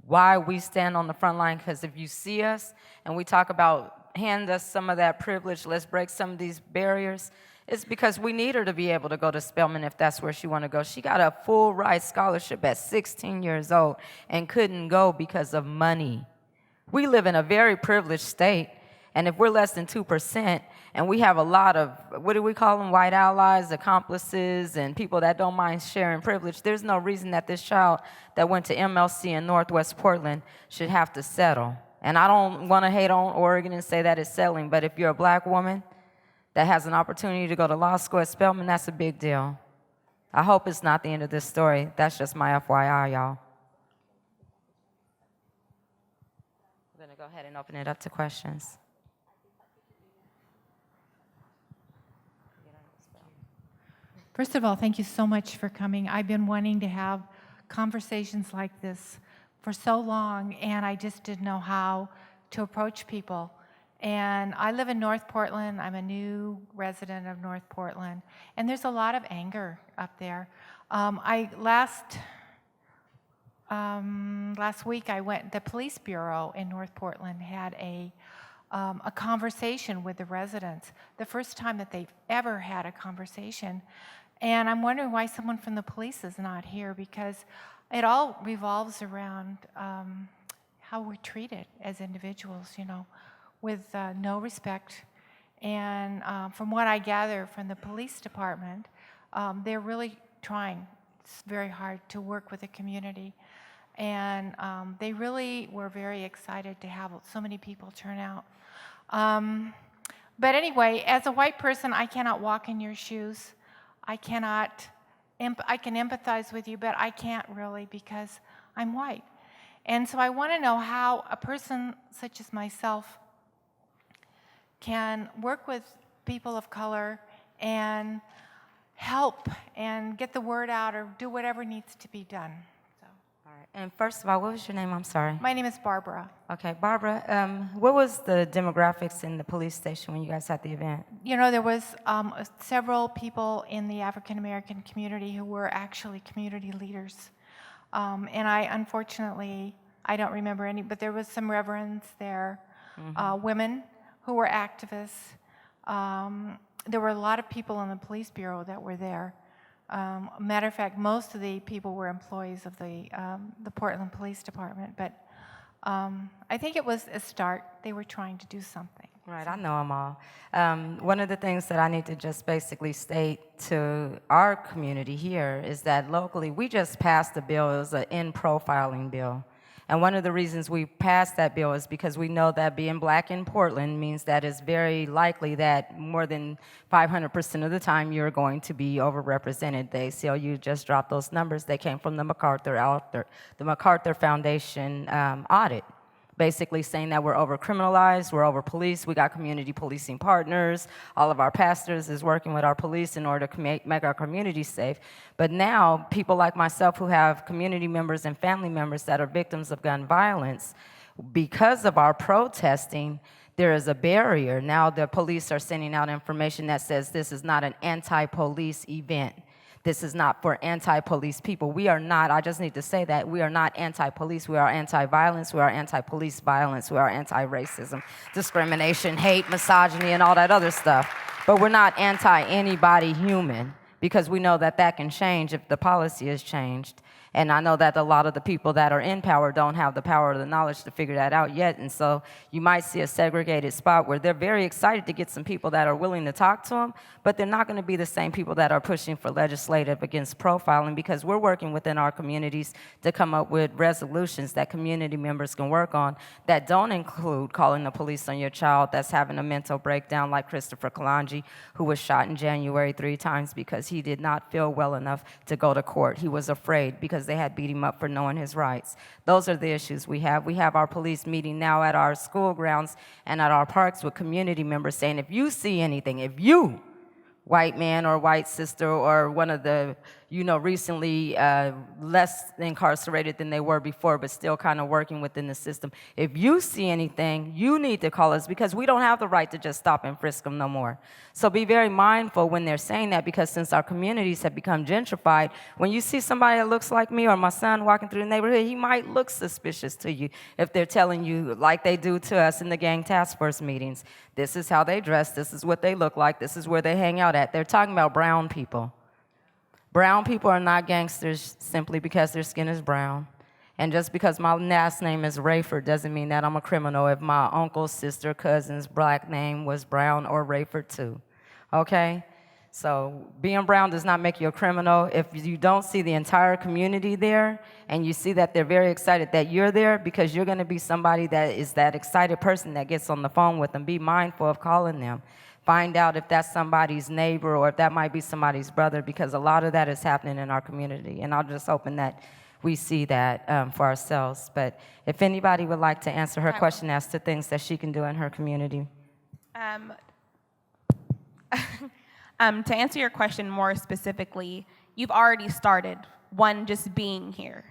why we stand on the front line, because if you see us and we talk about hand us some of that privilege, let's break some of these barriers, it's because we need her to be able to go to Spelman if that's where she want to go. She got a full ride scholarship at 16 years old and couldn't go because of money. We live in a very privileged state, and if we're less than 2%, and we have a lot of, what do we call them, white allies, accomplices, and people that don't mind sharing privilege, there's no reason that this child that went to MLC in Northwest Portland should have to settle. And I don't want to hate on Oregon and say that it's settling, but if you're a black woman that has an opportunity to go to law school at Spelman, that's a big deal. I hope it's not the end of this story. That's just my FYI, y'all. I'm going to go ahead and open it up to questions. First of all, thank you so much for coming. I've been wanting to have conversations like this for so long, and I just didn't know how to approach people. And I live in North Portland. I'm a new resident of North Portland, and there's a lot of anger up there. Last week I went, the police bureau in North Portland had a conversation with the residents, the first time that they've ever had a conversation. And I'm wondering why someone from the police is not here, because it all revolves around how we're treated as individuals, you know, with no respect. And from what I gather from the police department, they're really trying very hard to work with the community. And they really were very excited to have so many people turn out. But anyway, as a white person, I cannot walk in your shoes. I can empathize with you, but I can't really because I'm white. And so I want to know how a person such as myself can work with people of color and help and get the word out or do whatever needs to be done. So. All right. And first of all, what was your name? I'm sorry. My name is Barbara. Okay, Barbara, what was the demographics in the police station when you guys had the event? You know, there was several people in the African-American community who were actually community leaders. And unfortunately, I don't remember any, but there was some reverends there, women who were activists. There were a lot of people in the police bureau that were there. Matter of fact, most of the people were employees of the Portland Police Department, but I think it was a start. They were trying to do something. Right, I know them all. One of the things that I need to just basically state to our community here is that locally, we just passed a bill. It was an in-profiling bill. And one of the reasons we passed that bill is because we know that being black in Portland means that it's very likely that more than 500% of the time you're going to be overrepresented. The ACLU just dropped those numbers. They came from the MacArthur Foundation audit, basically saying that we're over-criminalized, we're over-policed, we got community policing partners, all of our pastors is working with our police in order to make our community safe. But now, people like myself who have community members and family members that are victims of gun violence, because of our protesting, there is a barrier. Now the police are sending out information that says this is not an anti-police event. This is not for anti-police people. We are not, I just need to say that, we are not anti-police. We are anti-violence. We are anti-police violence. We are anti-racism, discrimination, hate, misogyny, and all that other stuff. But we're not anti-anybody human, because we know that that can change if the policy is changed. And I know that a lot of the people that are in power don't have the power or the knowledge to figure that out yet. And so you might see a segregated spot where they're very excited to get some people that are willing to talk to them, but they're not going to be the same people that are pushing for legislative against profiling, because we're working within our communities to come up with resolutions that community members can work on that don't include calling the police on your child that's having a mental breakdown, like Christopher Kalanji, who was shot in January 3 times because he did not feel well enough to go to court. He was afraid because they had beat him up for knowing his rights. Those are the issues we have. We have our police meeting now at our school grounds and at our parks with community members saying, if you see anything, if you white man or white sister or one of the, recently less incarcerated than they were before, but still kind of working within the system. If you see anything, you need to call us because we don't have the right to just stop and frisk them no more. So be very mindful when they're saying that, because since our communities have become gentrified, when you see somebody that looks like me or my son walking through the neighborhood, he might look suspicious to you if they're telling you, like they do to us in the gang task force meetings, this is how they dress, this is what they look like, this is where they hang out at. They're talking about brown people. Brown people are not gangsters simply because their skin is brown. And just because my last name is Raiford doesn't mean that I'm a criminal if my uncle's sister, cousin's black name was Brown or Raiford too. Okay? So being brown does not make you a criminal. If you don't see the entire community there and you see that they're very excited that you're there, because you're going to be somebody that is that excited person that gets on the phone with them, be mindful of calling them. Find out if that's somebody's neighbor or if that might be somebody's brother, because a lot of that is happening in our community. And I'm just hoping that we see that for ourselves. But if anybody would like to answer her question as to things that she can do in her community. To answer your question more specifically, you've already started, one, just being here.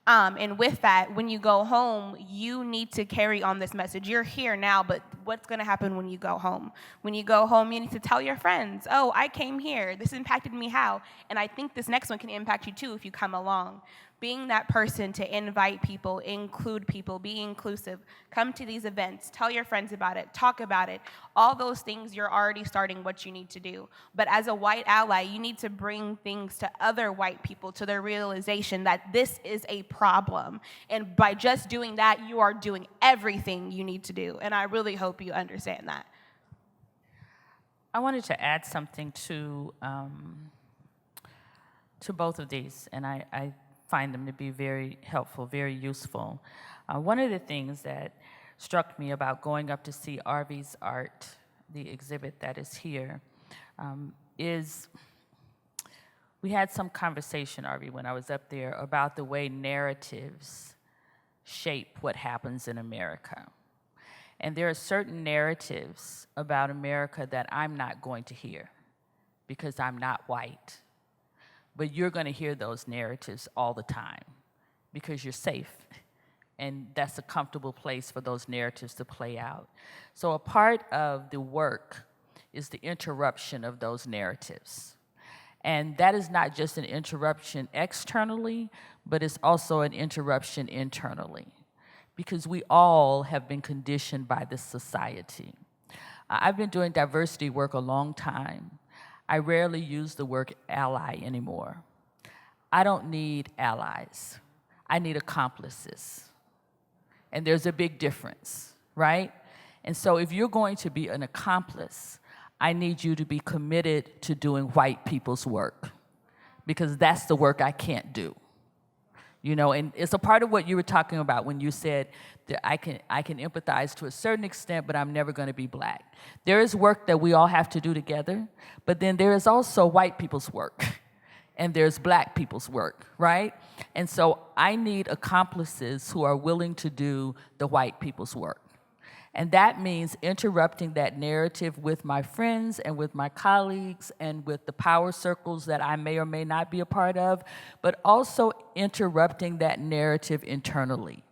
And with that, when you go home, you need to carry on this message. You're here now, but what's going to happen when you go home? When you go home, you need to tell your friends, oh, I came here. This impacted me how? And I think this next one can impact you too if you come along. Being that person to invite people, include people, be inclusive, come to these events, tell your friends about it, talk about it. All those things, you're already starting what you need to do. But as a white ally, you need to bring things to other white people to their realization that this is a problem. And by just doing that, you are doing everything you need to do. And I really hope you understand that. I wanted to add something to both of these, and I find them to be very helpful, very useful. One of the things that struck me about going up to see Arvie's art, the exhibit that is here, is we had some conversation, Arvie, when I was up there about the way narratives shape what happens in America. And there are certain narratives about America that I'm not going to hear because I'm not white. But you're going to hear those narratives all the time because you're safe. And that's a comfortable place for those narratives to play out. So a part of the work is the interruption of those narratives. And that is not just an interruption externally, but it's also an interruption internally, because we all have been conditioned by this society. I've been doing diversity work a long time. I rarely use the word ally anymore. I don't need allies. I need accomplices. And there's a big difference, right? And so if you're going to be an accomplice, I need you to be committed to doing white people's work, because that's the work I can't do. And it's a part of what you were talking about when you said that I can empathize to a certain extent, but I'm never going to be black. There is work that we all have to do together, but then there is also white people's work, and there's black people's work, right? And so I need accomplices who are willing to do the white people's work. And that means interrupting that narrative with my friends and with my colleagues and with the power circles that I may or may not be a part of, but also interrupting that narrative internally.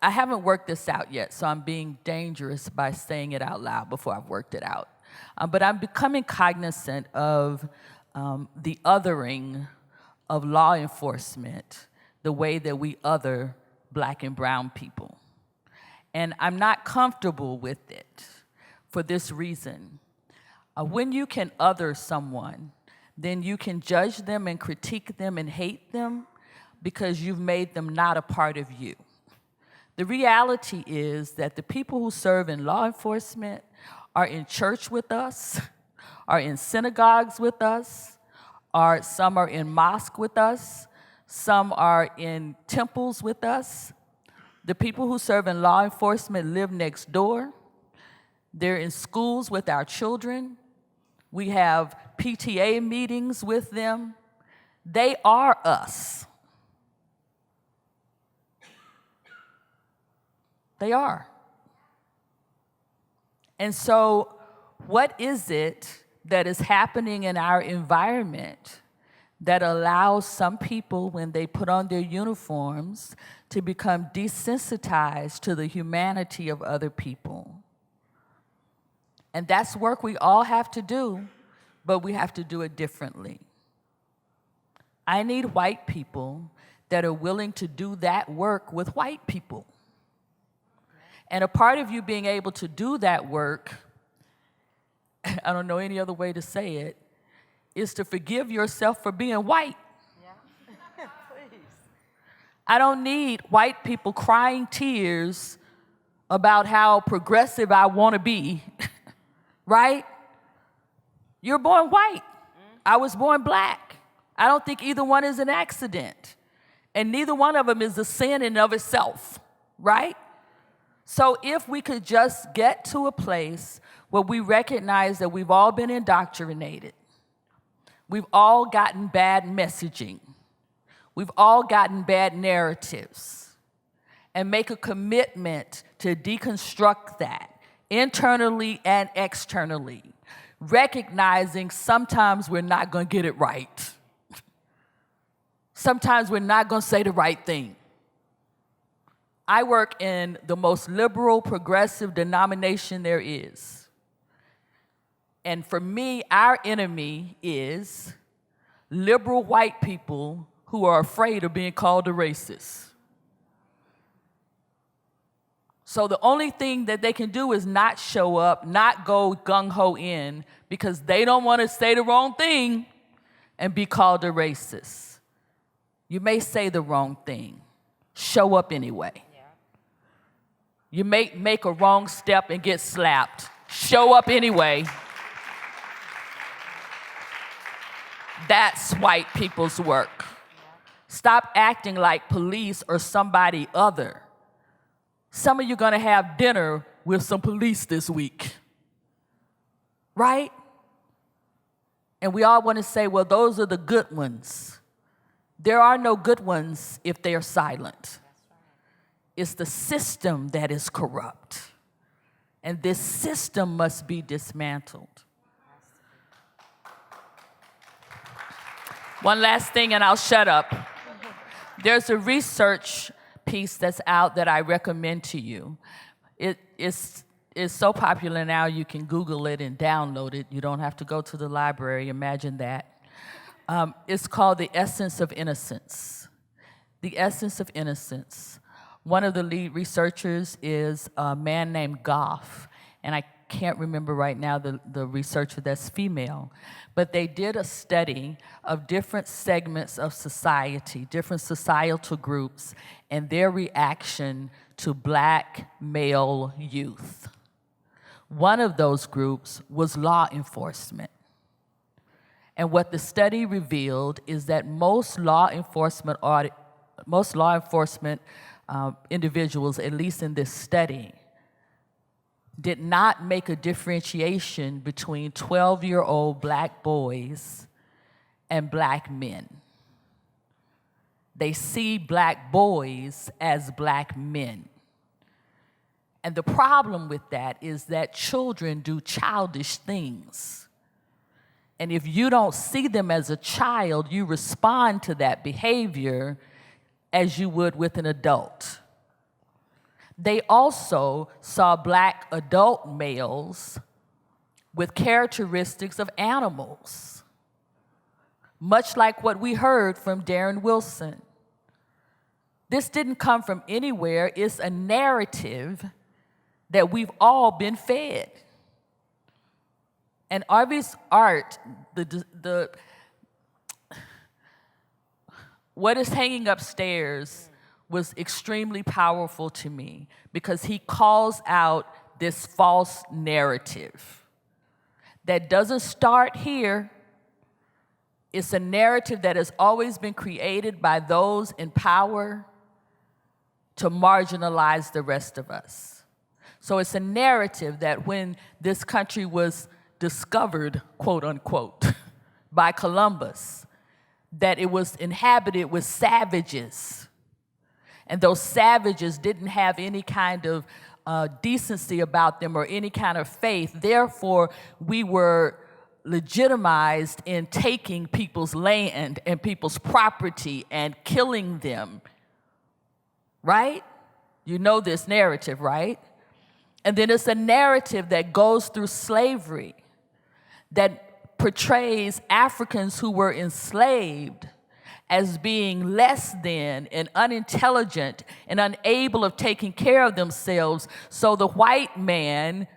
I haven't worked this out yet, so I'm being dangerous by saying it out loud before I've worked it out. But I'm becoming cognizant of the othering of law enforcement, the way that we other black and brown people. And I'm not comfortable with it for this reason. When you can other someone, then you can judge them and critique them and hate them because you've made them not a part of you. The reality is that the people who serve in law enforcement are in church with us, are in synagogues with us, some are in mosque with us, some are in temples with us. The people who serve in law enforcement live next door. They're in schools with our children. We have PTA meetings with them. They are us. They are. And so What is it that is happening in our environment that allows some people, when they put on their uniforms, to become desensitized to the humanity of other people? And that's work we all have to do, but we have to do it differently. I need white people that are willing to do that work with white people. And a part of you being able to do that work, I don't know any other way to say it, is to forgive yourself for being white. Yeah. Please. I don't need white people crying tears about how progressive I want to be, right? You're born white. I was born black. I don't think either one is an accident. And neither one of them is a sin in of itself, right? So if we could just get to a place where we recognize that we've all been indoctrinated, we've all gotten bad messaging, we've all gotten bad narratives, and make a commitment to deconstruct that internally and externally, recognizing sometimes we're not going to get it right. Sometimes we're not going to say the right thing. I work in the most liberal, progressive denomination there is. And for me, our enemy is liberal white people who are afraid of being called a racist. So the only thing that they can do is not show up, not go gung-ho in, because they don't want to say the wrong thing and be called a racist. You may say the wrong thing. Show up anyway. Yeah. You may make a wrong step and get slapped. Show up anyway. That's white people's work. Yeah. Stop acting like police or somebody other. Some of you are going to have dinner with some police this week, right? And we all want to say, well, those are the good ones. There are no good ones if they are silent. It's the system that is corrupt. And this system must be dismantled. One last thing and I'll shut up. There's a research piece that's out that I recommend to you. It's so popular now you can Google it and download it. You don't have to go to the library, imagine that. It's called The Essence of Innocence. The Essence of Innocence. One of the lead researchers is a man named Goff, and I can't remember right now the researcher that's female, but they did a study of different segments of society, different societal groups, and their reaction to black male youth. One of those groups was law enforcement. And what the study revealed is that most law enforcement individuals, at least in this study, did not make a differentiation between 12-year-old black boys and black men. They see black boys as black men. And the problem with that is that children do childish things. And if you don't see them as a child, you respond to that behavior as you would with an adult. They also saw black adult males with characteristics of animals, much like what we heard from Darren Wilson. This didn't come from anywhere. It's a narrative that we've all been fed. And Arvie's art, what is hanging upstairs was extremely powerful to me because he calls out this false narrative that doesn't start here. It's a narrative that has always been created by those in power to marginalize the rest of us. So it's a narrative that when this country was discovered, quote unquote, by Columbus, that it was inhabited with savages. And those savages didn't have any kind of decency about them or any kind of faith. Therefore, we were legitimized in taking people's land and people's property and killing them, right? You know this narrative, right? And then it's a narrative that goes through slavery that portrays Africans who were enslaved as being less than and unintelligent and unable of taking care of themselves. So the white man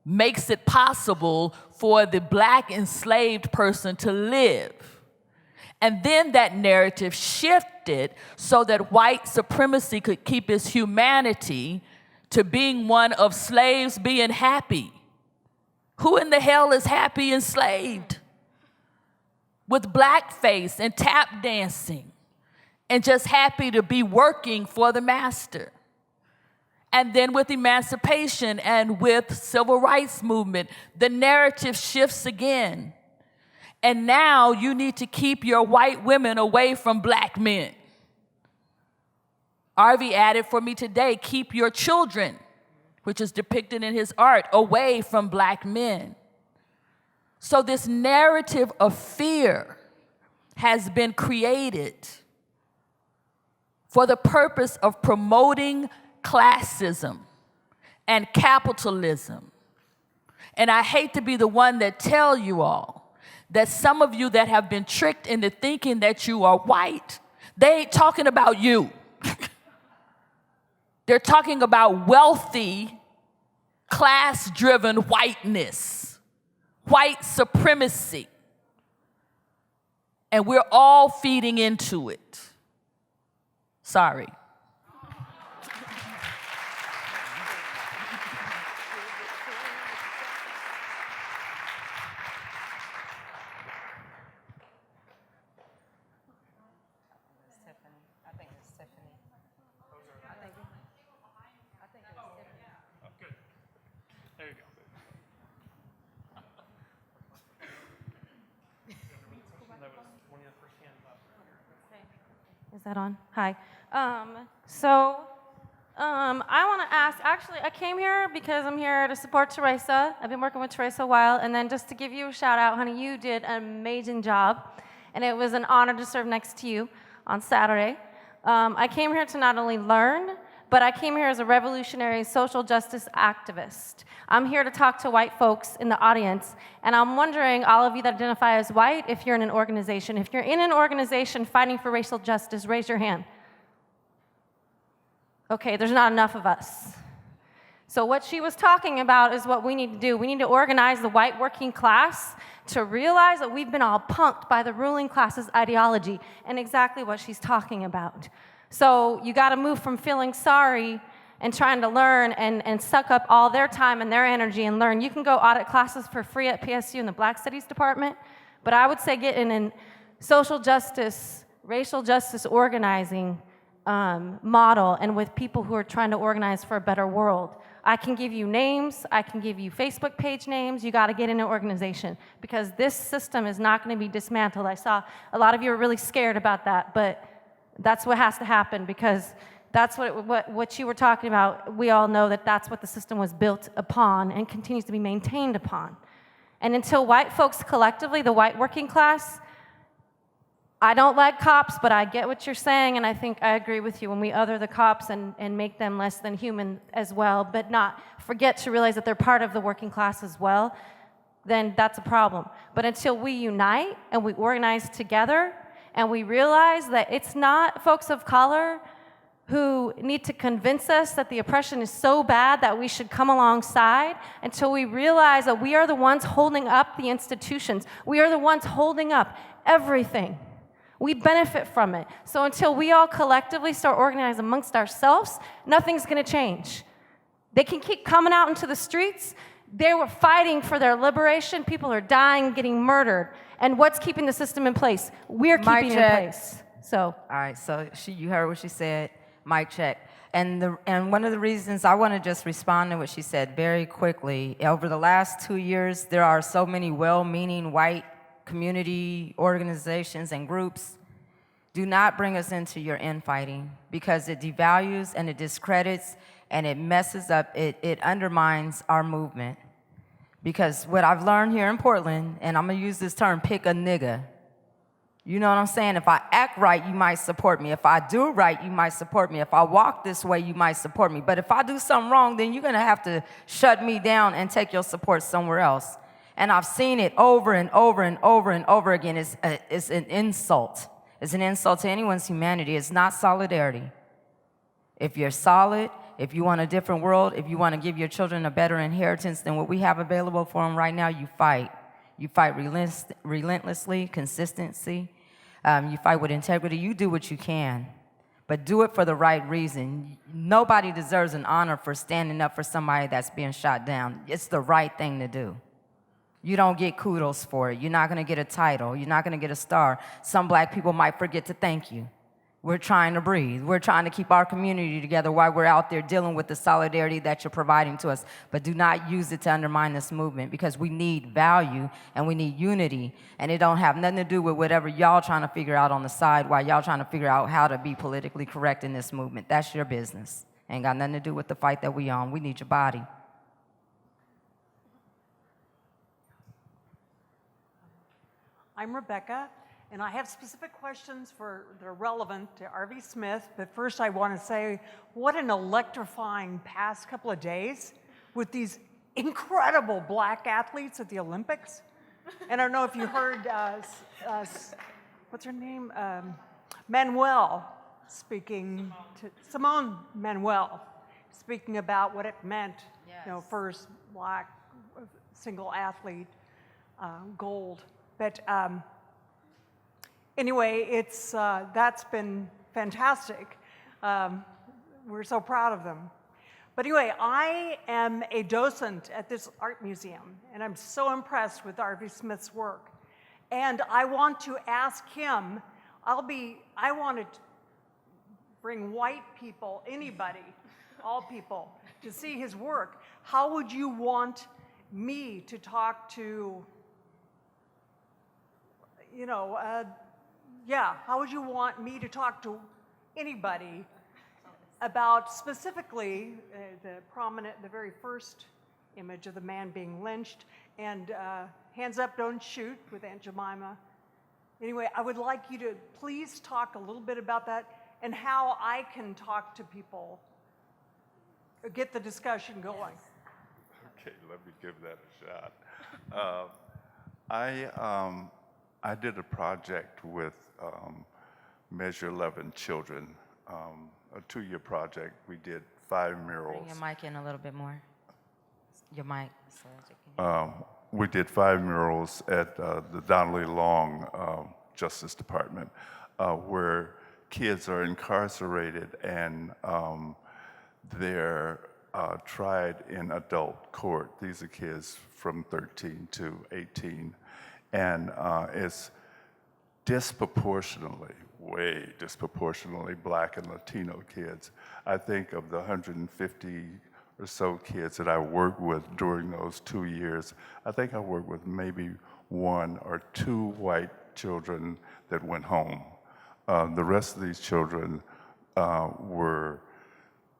makes it possible for the black enslaved person to live. And then that narrative shifted so that white supremacy could keep its humanity to being one of slaves being happy. Who in the hell is happy enslaved? With blackface and tap dancing and just happy to be working for the master. And then with emancipation and with civil rights movement, the narrative shifts again. And now you need to keep your white women away from black men. Arvie added for me today, keep your children, which is depicted in his art, away from black men. So this narrative of fear has been created for the purpose of promoting classism and capitalism. And I hate to be the one that tell you all that some of you that have been tricked into thinking that you are white, they ain't talking about you. They're talking about wealthy, class-driven whiteness, white supremacy. And we're all feeding into it. Sorry. Is that on? Hi. I want to ask, actually, I came here because I'm here to support Teressa. I've been working with Teressa a while, and then just to give you a shout out, honey, you did an amazing job, and it was an honor to serve next to you on Saturday. I came here to not only learn, but I came here as a revolutionary social justice activist. I'm here to talk to white folks in the audience, and I'm wondering, all of you that identify as white, if you're in an organization. If you're in an organization fighting for racial justice, raise your hand. Okay, there's not enough of us. So what she was talking about is what we need to do. We need to organize the white working class to realize that we've been all punked by the ruling class's ideology, and exactly what she's talking about. So you got to move from feeling sorry and trying to learn and suck up all their time and their energy and learn. You can go audit classes for free at PSU in the Black Studies department, but I would say get in a social justice, racial justice organizing model, and with people who are trying to organize for a better world. I can give you names, I can give you Facebook page names. You got to get in an organization because this system is not going to be dismantled. I saw a lot of you are really scared about that, but that's what has to happen, because that's what you were talking about. We all know that that's what the system was built upon and continues to be maintained upon. And until white folks collectively, the white working class, I don't like cops, but I get what you're saying, and I think I agree with you when we other the cops and make them less than human as well, but not forget to realize that they're part of the working class as well, then that's a problem. But until we unite and we organize together, and we realize that it's not folks of color who need to convince us that the oppression is so bad that we should come alongside, until we realize that we are the ones holding up the institutions. We are the ones holding up everything. We benefit from it. So until we all collectively start organizing amongst ourselves, nothing's going to change. They can keep coming out into the streets. They were fighting for their liberation. People are dying, getting murdered. And what's keeping the system in place? We're keeping it in place. So. All right, so you heard what she said, mic check. And one of the reasons I want to just respond to what she said very quickly, over the last 2 years, there are so many well-meaning white community organizations and groups. Do not bring us into your infighting, because it devalues and it discredits and it messes up, it undermines our movement. Because what I've learned here in Portland, and I'm gonna use this term, pick a nigga. You know what I'm saying? If I act right, you might support me. If I do right, you might support me. If I walk this way, you might support me. But if I do something wrong, then you're gonna have to shut me down and take your support somewhere else. And I've seen it over and over and over and over again. It's an insult. It's an insult to anyone's humanity. It's not solidarity. If you're solid, if you want a different world, if you want to give your children a better inheritance than what we have available for them right now, you fight. You fight relentlessly, consistency. You fight with integrity. You do what you can, but do it for the right reason. Nobody deserves an honor for standing up for somebody that's being shot down. It's the right thing to do. You don't get kudos for it. You're not going to get a title. You're not going to get a star. Some black people might forget to thank you. We're trying to breathe. We're trying to keep our community together while we're out there dealing with the solidarity that you're providing to us. But do not use it to undermine this movement, because we need value and we need unity. And it don't have nothing to do with whatever y'all trying to figure out on the side while y'all trying to figure out how to be politically correct in this movement. That's your business. Ain't got nothing to do with the fight that we on. We need your body. I'm Rebecca, and I have specific questions that are relevant to Arvie Smith, but first I want to say what an electrifying past couple of days with these incredible black athletes at the Olympics. And I don't know if you heard, what's her name? Manuel speaking, Simone Manuel speaking about what it meant, first black single athlete, gold. But anyway, that's been fantastic. We're so proud of them. But anyway, I am a docent at this art museum, and I'm so impressed with Arvie Smith's work. And I want to ask him, I want to bring white people, anybody, all people, to see his work. How would you want me to talk to, how would you want me to talk to anybody about specifically the very first image of the man being lynched, and Hands Up, Don't Shoot with Aunt Jemima. Anyway, I would like you to please talk a little bit about that and how I can talk to people, get the discussion going. Okay, let me give that a shot. I did a project with Measure 11 children, a 2-year project. We did 5 murals. Bring your mic in a little bit more. Your mic. We did 5 murals at the Donnelly Long Justice Department, where kids are incarcerated and they're tried in adult court. These are kids from 13 to 18. And it's disproportionately, way disproportionately Black and Latino kids. I think of the 150 or so kids that I worked with during those 2 years, I think I worked with maybe 1 or 2 white children that went home. The rest of these children were,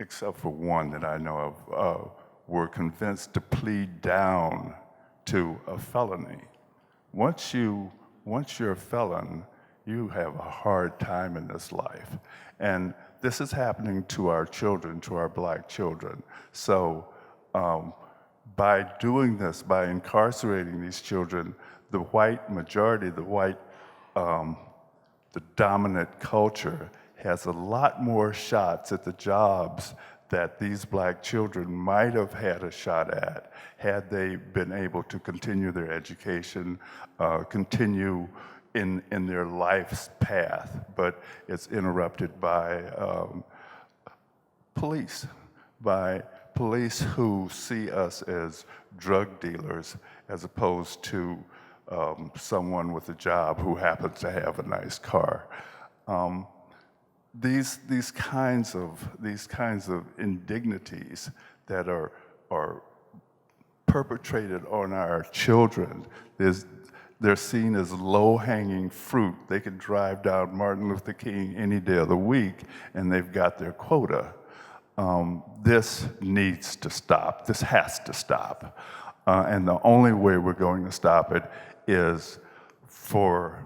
except for 1 that I know of, were convinced to plead down to a felony. Once you're a felon, you have a hard time in this life. And this is happening to our children, to our Black children. So by doing this, by incarcerating these children, the white majority, the dominant culture has a lot more shots at the jobs that these Black children might have had a shot at had they been able to continue their education, continue in their life's path. But it's interrupted by police who see us as drug dealers as opposed to someone with a job who happens to have a nice car. These kinds of indignities that are perpetrated on our children, they're seen as low-hanging fruit. They can drive down Martin Luther King any day of the week, and they've got their quota. this needs to stop. This has to stop. And the only way we're going to stop it is for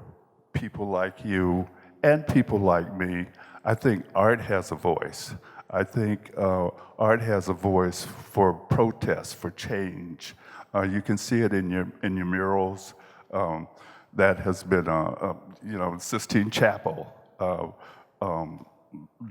people like you and people like me. I think art has a voice. I think art has a voice for protest, for change. You can see it in your murals. That has been, Sistine Chapel,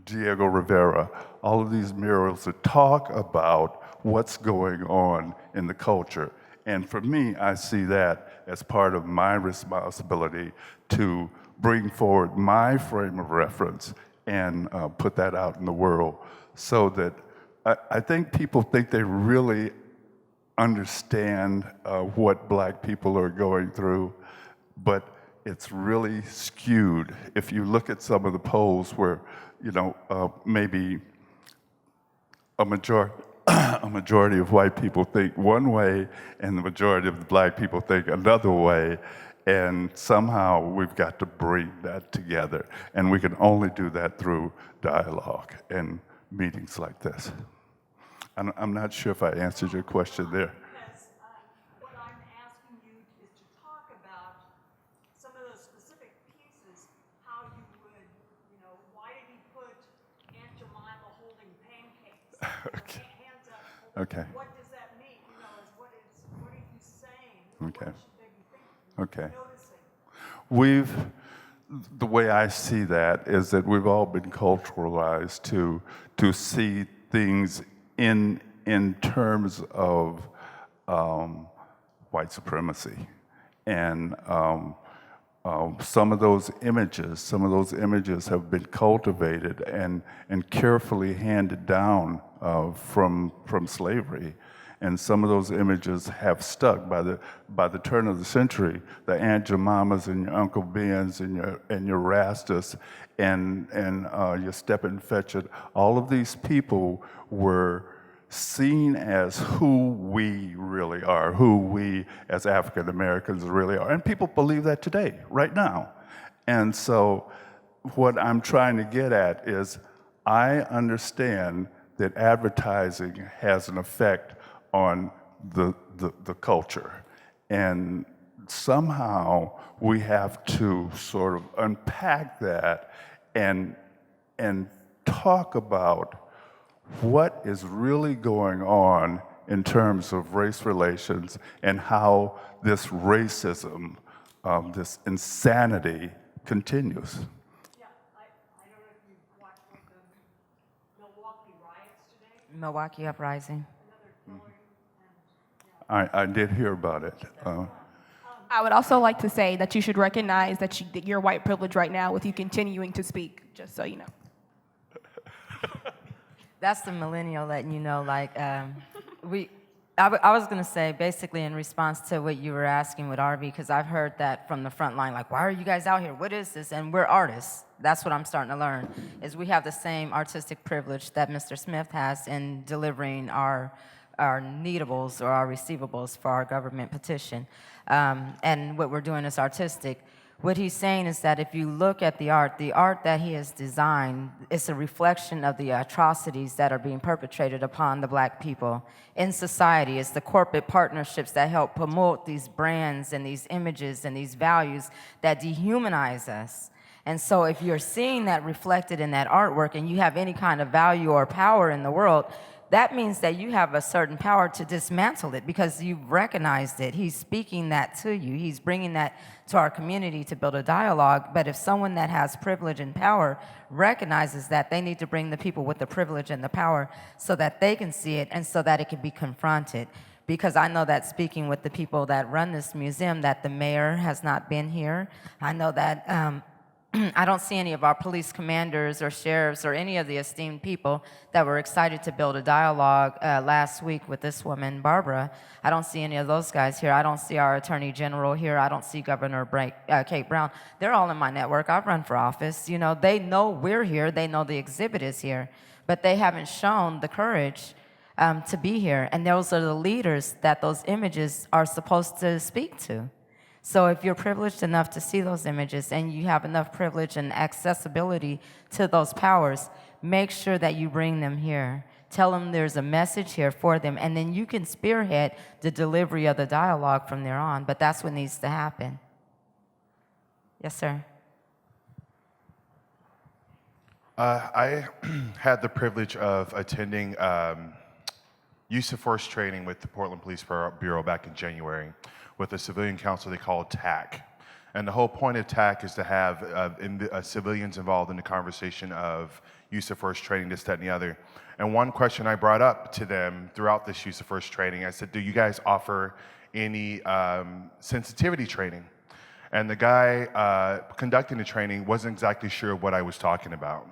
Diego Rivera, all of these murals that talk about what's going on in the culture. And for me, I see that as part of my responsibility to bring forward my frame of reference and put that out in the world, so that I think people think they really understand what Black people are going through, but it's really skewed. If you look at some of the polls where, maybe a majority of white people think one way and the majority of the Black people think another way, and somehow we've got to bring that together. And we can only do that through dialogue and meetings like this. I'm not sure if I answered your question there. Yes, what I'm asking you is to talk about some of those specific pieces, how you would, why did he put Aunt Jemima holding pancakes? Okay. Hands up. Okay. What does that mean? What are you saying? Okay. What should they be thinking? Okay. Noticing. The way I see that is that we've all been culturalized to see things in terms of white supremacy. And some of those images have been cultivated and carefully handed down from slavery. And some of those images have stuck. By the turn of the century, the Aunt Jemimas and your Uncle Bens and your Rastas and your Step and Fetch It, all of these people were seen as who we really are, who we as African Americans really are. And people believe that today, right now. And so what I'm trying to get at is I understand that advertising has an effect on the culture. And somehow we have to sort of unpack that and talk about what is really going on in terms of race relations and how this racism, this insanity continues. Yeah, I don't know if you watched the Milwaukee riots today. Milwaukee uprising. I did hear about it. I would also like to say that you should recognize that your white privilege right now with you continuing to speak, just so you know. That's the millennial letting you know, I was going to say, basically in response to what you were asking with Arvie, because I've heard that from the front line, like, why are you guys out here? What is this? And we're artists. That's what I'm starting to learn, is we have the same artistic privilege that Mr. Smith has in delivering our needables or our receivables for our government petition. And what we're doing is artistic. What he's saying is that if you look at the art that he has designed is a reflection of the atrocities that are being perpetrated upon the Black people in society. It's the corporate partnerships that help promote these brands and these images and these values that dehumanize us. And so if you're seeing that reflected in that artwork and you have any kind of value or power in the world, that means that you have a certain power to dismantle it because you've recognized it. He's speaking that to you. He's bringing that to our community to build a dialogue. But if someone that has privilege and power recognizes that, they need to bring the people with the privilege and the power so that they can see it and so that it can be confronted. Because I know that speaking with the people that run this museum, that the mayor has not been here. I know that I don't see any of our police commanders or sheriffs or any of the esteemed people that were excited to build a dialogue last week with this woman, Barbara. I don't see any of those guys here. I don't see our Attorney General here. I don't see Governor Kate Brown. They're all in my network. I've run for office. You know, they know we're here. They know the exhibit is here. But they haven't shown the courage to be here. And those are the leaders that those images are supposed to speak to. So if you're privileged enough to see those images and you have enough privilege and accessibility to those powers, make sure that you bring them here. Tell them there's a message here for them, and then you can spearhead the delivery of the dialogue from there on, but that's what needs to happen. Yes, sir. I had the privilege of attending use of force training with the Portland Police Bureau back in January with a civilian council they call TAC. And the whole point of TAC is to have civilians involved in the conversation of use of force training, this, that, and the other. And one question I brought up to them throughout this use of force training, I said, do you guys offer any sensitivity training? And the guy conducting the training wasn't exactly sure what I was talking about.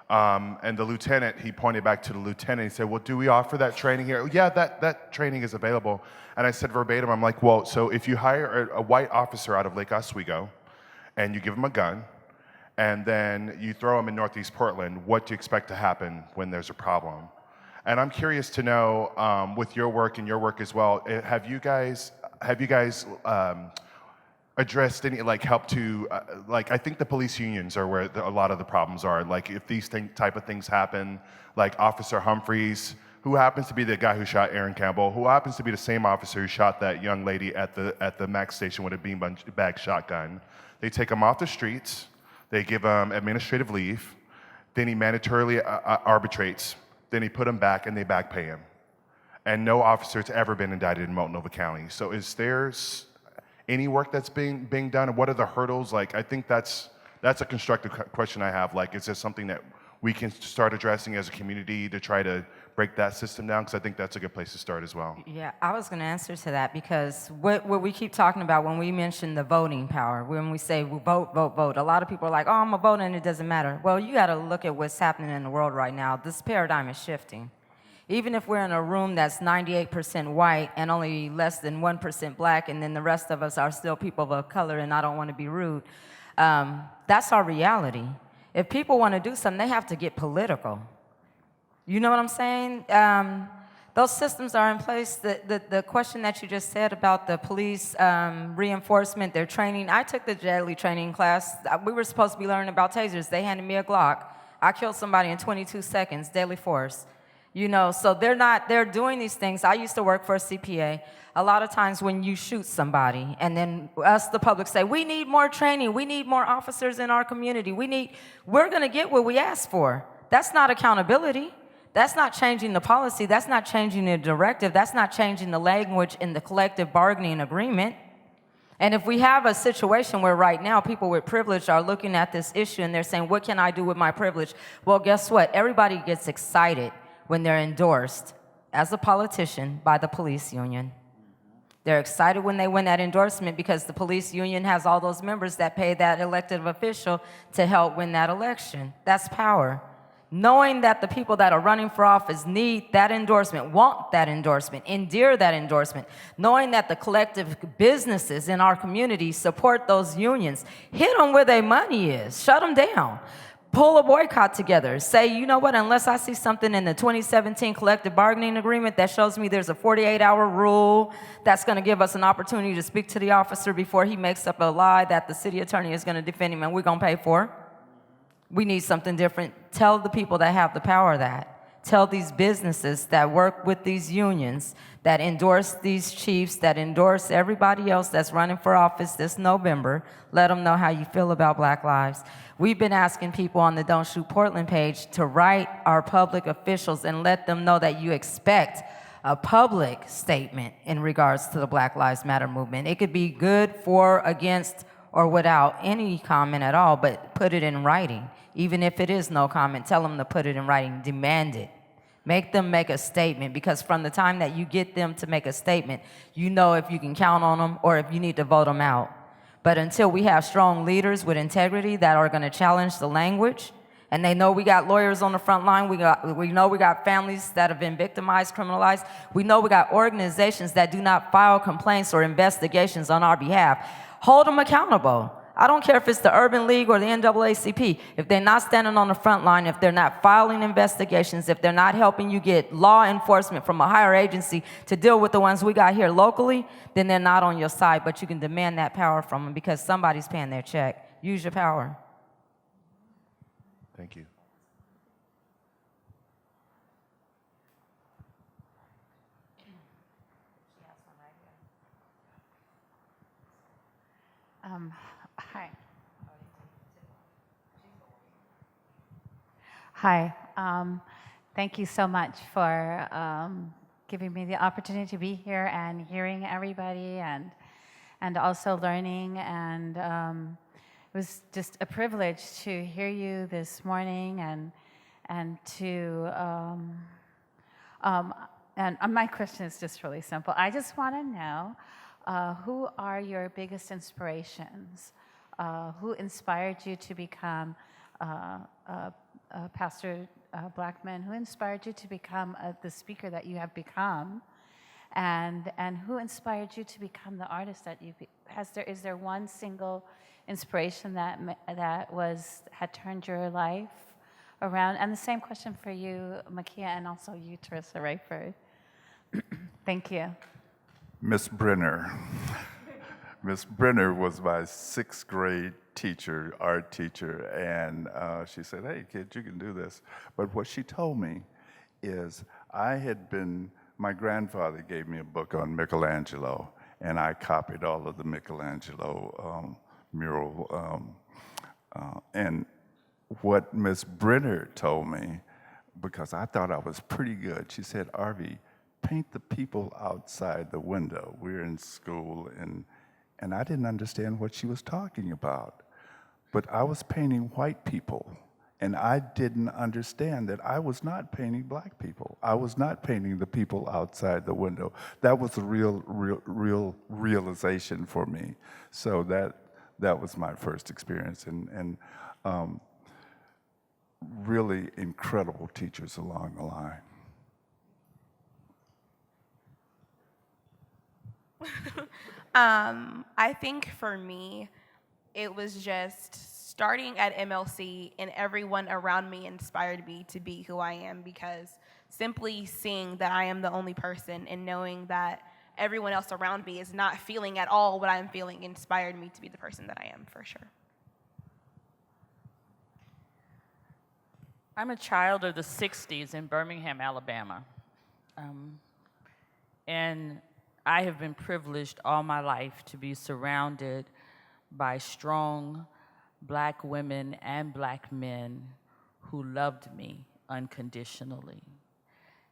And the lieutenant, he pointed back to the lieutenant, he said, well, do we offer that training here? Yeah, that training is available. And I said verbatim, I'm like, well, so if you hire a white officer out of Lake Oswego, and you give him a gun, and then you throw him in Northeast Portland, what do you expect to happen when there's a problem? And I'm curious to know, with your work and your work as well, have you guys addressed any, like, help to, like, I think the police unions are where a lot of the problems are. Like, if these type of things happen, like Officer Humphreys, who happens to be the guy who shot Aaron Campbell, who happens to be the same officer who shot that young lady at the Max station with a beanbag shotgun. They take him off the streets, they give him administrative leave, then he mandatorily arbitrates, then he put him back and they back pay him. And no officer's ever been indicted in Multnomah County. So is there any work that's being done, and what are the hurdles? Like, I think that's a constructive question I have. Like, is there something that we can start addressing as a community to try to break that system down? Because I think that's a good place to start as well. Yeah, I was going to answer to that, because what we keep talking about when we mention the voting power, when we say vote, vote, vote, a lot of people are like, oh, I'm a voter and it doesn't matter. Well, you got to look at what's happening in the world right now. This paradigm is shifting. Even if we're in a room that's 98% white and only less than 1% black, and then the rest of us are still people of color, and I don't want to be rude, that's our reality. If people want to do something, they have to get political. You know what I'm saying? Those systems are in place. The question that you just said about the police reinforcement, their training, I took the deadly training class. We were supposed to be learning about tasers. They handed me a Glock. I killed somebody in 22 seconds, deadly force. You know, so they're doing these things. I used to work for a CPA. A lot of times when you shoot somebody, and then us, the public, say, we need more training, we need more officers in our community, we're gonna get what we asked for. That's not accountability. That's not changing the policy. That's not changing the directive. That's not changing the language in the collective bargaining agreement. And if we have a situation where right now people with privilege are looking at this issue and they're saying, what can I do with my privilege? Well, guess what? Everybody gets excited when they're endorsed as a politician by the police union. They're excited when they win that endorsement because the police union has all those members that pay that elected official to help win that election. That's power. Knowing that the people that are running for office need that endorsement, want that endorsement, endear that endorsement, knowing that the collective businesses in our community support those unions, hit them where their money is, shut them down. Pull a boycott together. Say, you know what, unless I see something in the 2017 collective bargaining agreement that shows me there's a 48-hour rule that's going to give us an opportunity to speak to the officer before he makes up a lie that the city attorney is going to defend him and we're going to pay for. We need something different. Tell the people that have the power that. Tell these businesses that work with these unions, that endorse these chiefs, that endorse everybody else that's running for office this November, let them know how you feel about Black lives. We've been asking people on the Don't Shoot Portland page to write our public officials and let them know that you expect a public statement in regards to the Black Lives Matter movement. It could be good, for, against, or without any comment at all, but put it in writing. Even if it is no comment, tell them to put it in writing, demand it. Make them make a statement, because from the time that you get them to make a statement, you know if you can count on them or if you need to vote them out. But until we have strong leaders with integrity that are gonna challenge the language, and they know we got lawyers on the front line, we know we got families that have been victimized, criminalized, we know we got organizations that do not file complaints or investigations on our behalf. Hold them accountable. I don't care if it's the Urban League or the NAACP. If they're not standing on the front line, if they're not filing investigations, if they're not helping you get law enforcement from a higher agency to deal with the ones we got here locally, then they're not on your side, but you can demand that power from them because somebody's paying their check. Use your power. Thank you. Hi. Hi. Thank you so much for giving me the opportunity to be here and hearing everybody and also learning. And it was just a privilege to hear you this morning and to and my question is just really simple. I just want to know who are your biggest inspirations? Who inspired you to become Pastor Blackmon? Who inspired you to become the speaker that you have become? And who inspired you to become the artist that you is there one single inspiration that had turned your life around? And the same question for you, Mykia, and also you, Teressa Raiford. Thank you. Miss Brenner. Miss Brenner was my 6th grade teacher, art teacher, and she said, "Hey, kid, you can do this." But what she told me is my grandfather gave me a book on Michelangelo, and I copied all of the Michelangelo mural. And what Miss Brenner told me, because I thought I was pretty good, she said, "Arvie, paint the people outside the window." We're in school, and I didn't understand what she was talking about. But I was painting white people, and I didn't understand that I was not painting black people. I was not painting the people outside the window. That was a real realization for me. So that was my first experience, and really incredible teachers along the line. I think for me, it was just starting at MLC, and everyone around me inspired me to be who I am, because simply seeing that I am the only person and knowing that everyone else around me is not feeling at all what I'm feeling inspired me to be the person that I am, for sure. I'm a child of the 60s in Birmingham, Alabama. And I have been privileged all my life to be surrounded by strong black women and black men who loved me unconditionally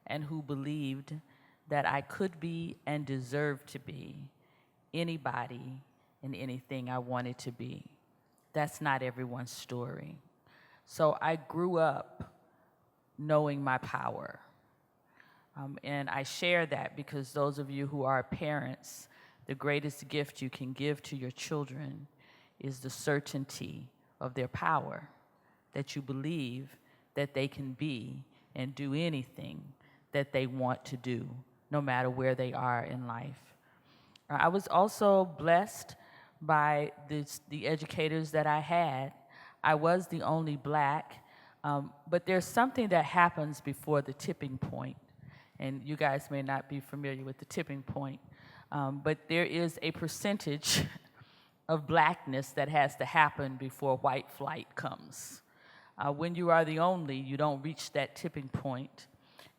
and who believed that I could be and deserved to be anybody and anything I wanted to be. That's not everyone's story. So I grew up knowing my power. And I share that because those of you who are parents, the greatest gift you can give to your children is the certainty of their power, that you believe that they can be and do anything that they want to do, no matter where they are in life. I was also blessed by the educators that I had. I was the only black, but there's something that happens before the tipping point. And you guys may not be familiar with the tipping point, but there is a percentage of blackness that has to happen before white flight comes. When you are the only, you don't reach that tipping point.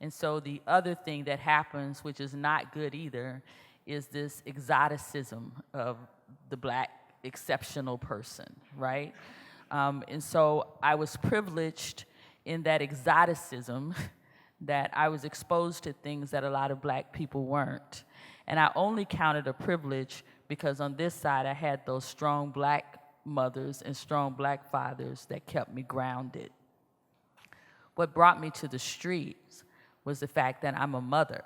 And so the other thing that happens, which is not good either, is this exoticism of the black exceptional person, right? And so I was privileged in that exoticism that I was exposed to things that a lot of black people weren't. And I only counted a privilege because on this side I had those strong black mothers and strong black fathers that kept me grounded. What brought me to the streets was the fact that I'm a mother,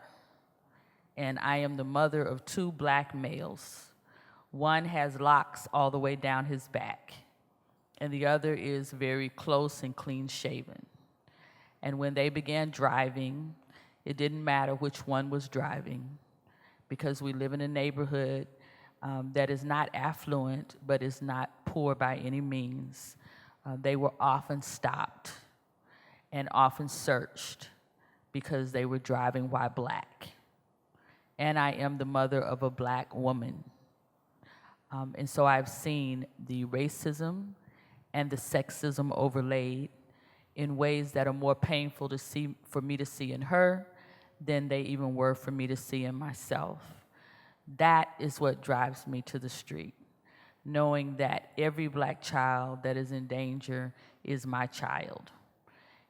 and I am the mother of 2 black males. One has locks all the way down his back, and the other is very close and clean shaven. And when they began driving, it didn't matter which one was driving, because we live in a neighborhood that is not affluent, but is not poor by any means. They were often stopped and often searched because they were driving while black. And I am the mother of a black woman. And so I've seen the racism and the sexism overlaid in ways that are more painful to see, for me to see in her than they even were for me to see in myself. That is what drives me to the street. knowing that every black child that is in danger is my child.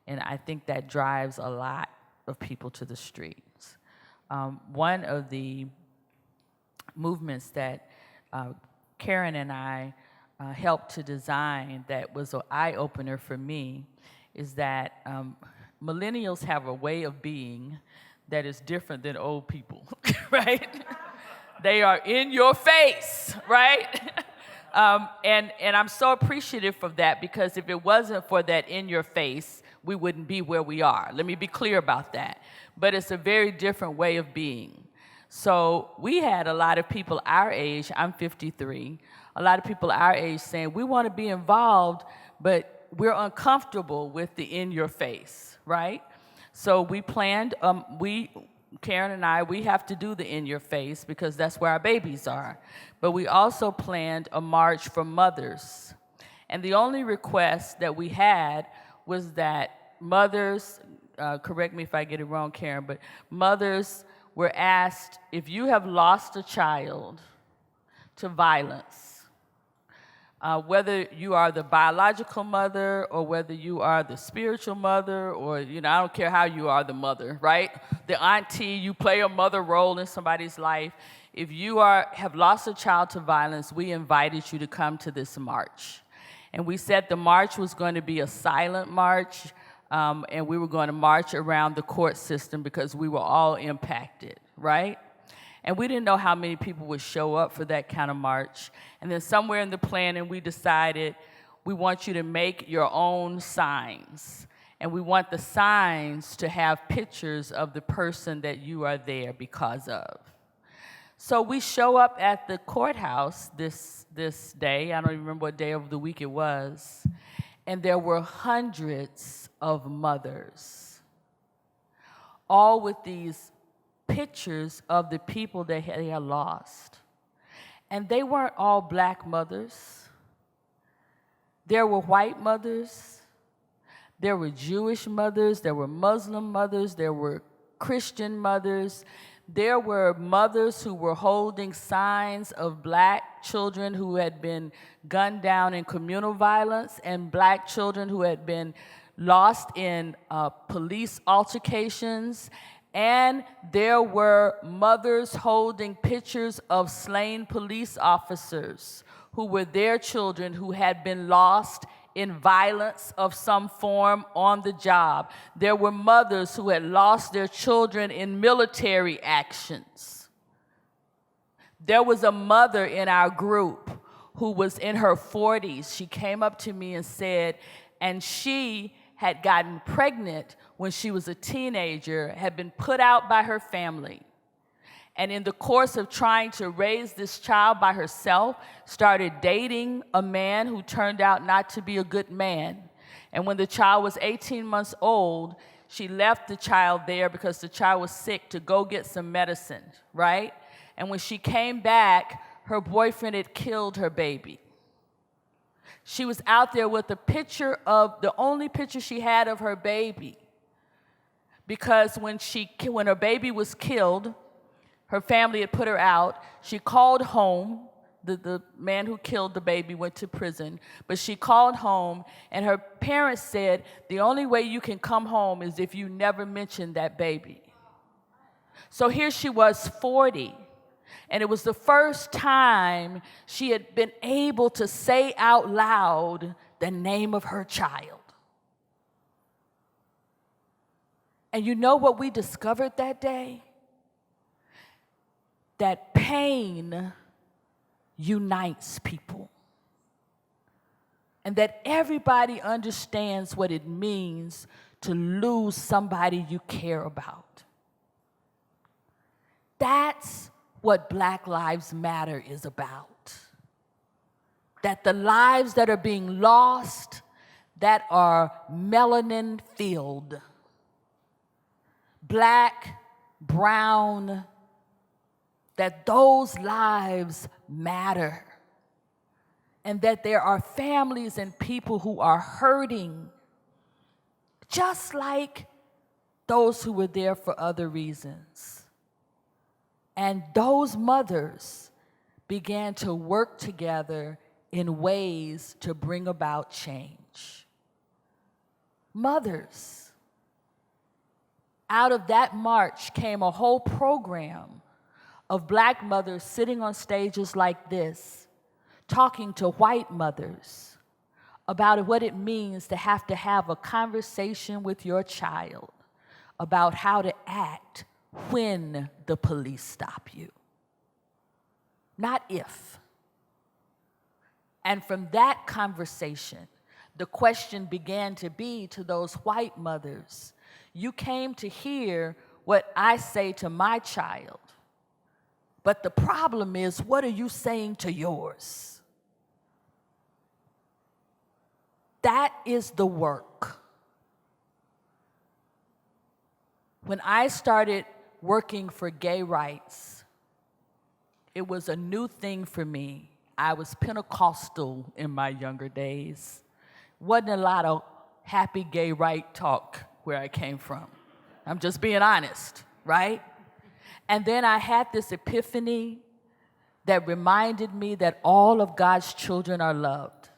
And I think that drives a lot of people to the streets. One of the movements that Karen and I helped to design that was an eye-opener for me is that millennials have a way of being that is different than old people, right? They are in your face, right? And I'm so appreciative of that, because if it wasn't for that in your face, we wouldn't be where we are. Let me be clear about that. But it's a very different way of being. So we had a lot of people our age, I'm 53, a lot of people our age saying, we want to be involved, but we're uncomfortable with the in your face, right? So we planned, Karen and I, we have to do the in your face because that's where our babies are. But we also planned a march for mothers. And the only request that we had was that mothers, correct me if I get it wrong, Karen, but mothers were asked, if you have lost a child to violence, whether you are the biological mother or whether you are the spiritual mother, or, I don't care how you are the mother, right? The auntie, you play a mother role in somebody's life. If you have lost a child to violence, we invited you to come to this march. And we said the march was going to be a silent march, and we were going to march around the court system because we were all impacted, right? And we didn't know how many people would show up for that kind of march. And then somewhere in the planning, we decided we want you to make your own signs. And we want the signs to have pictures of the person that you are there because of. So we show up at the courthouse this day. I don't even remember what day of the week it was. And there were hundreds of mothers, all with these pictures of the people they had lost. And they weren't all black mothers. There were white mothers. There were Jewish mothers. There were Muslim mothers. There were Christian mothers. There were mothers who were holding signs of black children who had been gunned down in communal violence, and black children who had been lost in police altercations. And there were mothers holding pictures of slain police officers who were their children who had been lost in violence of some form on the job. There were mothers who had lost their children in military actions. There was a mother in our group who was in her 40s. She came up to me and said, and she had gotten pregnant when she was a teenager, had been put out by her family. And in the course of trying to raise this child by herself, started dating a man who turned out not to be a good man. And when the child was 18 months old, she left the child there because the child was sick to go get some medicine, right? And when she came back, her boyfriend had killed her baby. She was out there with a picture of, the only picture she had of her baby. Because when her baby was killed, her family had put her out. She called home. The man who killed the baby went to prison. But she called home, and her parents said, the only way you can come home is if you never mention that baby. So here she was, 40. And it was the first time she had been able to say out loud the name of her child. And you know what we discovered that day? That pain unites people. And that everybody understands what it means to lose somebody you care about. That's what Black Lives Matter is about. That the lives that are being lost, that are melanin-filled, black, brown, that those lives matter. And that there are families and people who are hurting, just like those who were there for other reasons. And those mothers began to work together in ways to bring about change. Mothers. Out of that march came a whole program of Black mothers sitting on stages like this, talking to white mothers about what it means to have a conversation with your child about how to act when the police stop you, not if. And from that conversation, the question began to be to those white mothers, you came to hear what I say to my child, but the problem is, what are you saying to yours? That is the work. When I started working for gay rights, it was a new thing for me. I was Pentecostal in my younger days. Wasn't a lot of happy gay right talk where I came from. I'm just being honest, right? And then I had this epiphany that reminded me that all of God's children are loved.